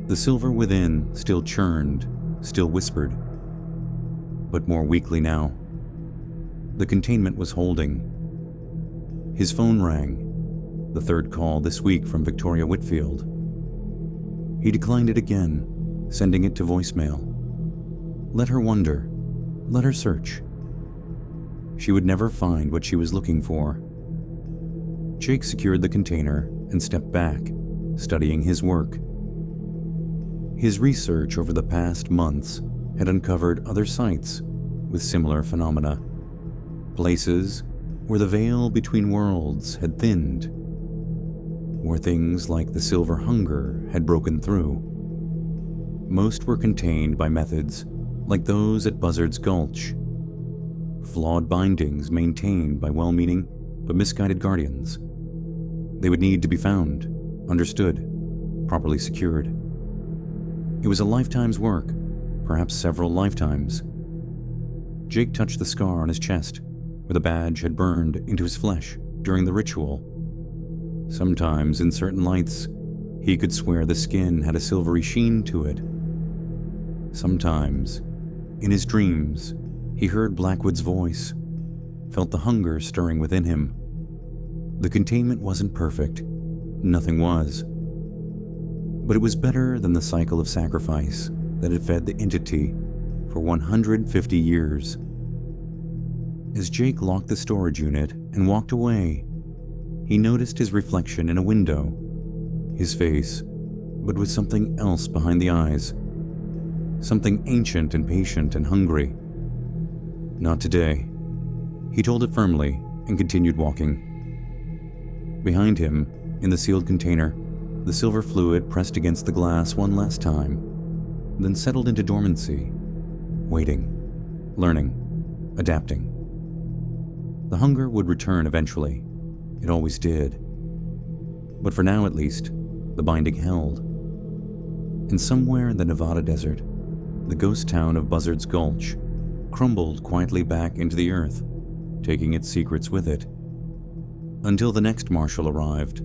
The silver within still churned, still whispered, but more weakly now. The containment was holding. His phone rang, the third call this week from Victoria Whitfield. He declined it again, sending it to voicemail. Let her wonder, let her search. She would never find what she was looking for. Jake secured the container and stepped back, studying his work. His research over the past months had uncovered other sites with similar phenomena. Places where the veil between worlds had thinned, where things like the silver hunger had broken through. Most were contained by methods like those at Buzzard's Gulch. Flawed bindings maintained by well-meaning but misguided guardians. They would need to be found, understood, properly secured. It was a lifetime's work, perhaps several lifetimes. Jake touched the scar on his chest, where the badge had burned into his flesh during the ritual. Sometimes, in certain lights, he could swear the skin had a silvery sheen to it. Sometimes, in his dreams, he heard Blackwood's voice, felt the hunger stirring within him. The containment wasn't perfect, nothing was. But it was better than the cycle of sacrifice that had fed the entity for 150 years. As Jake locked the storage unit and walked away, he noticed his reflection in a window, his face, but with something else behind the eyes. Something ancient and patient and hungry. Not today, he told it firmly and continued walking. Behind him, in the sealed container, the silver fluid pressed against the glass one last time, then settled into dormancy, waiting, learning, adapting. The hunger would return eventually. It always did. But for now, at least, the binding held. And somewhere in the Nevada desert, the ghost town of Buzzard's Gulch crumbled quietly back into the earth, taking its secrets with it. Until the next marshal arrived,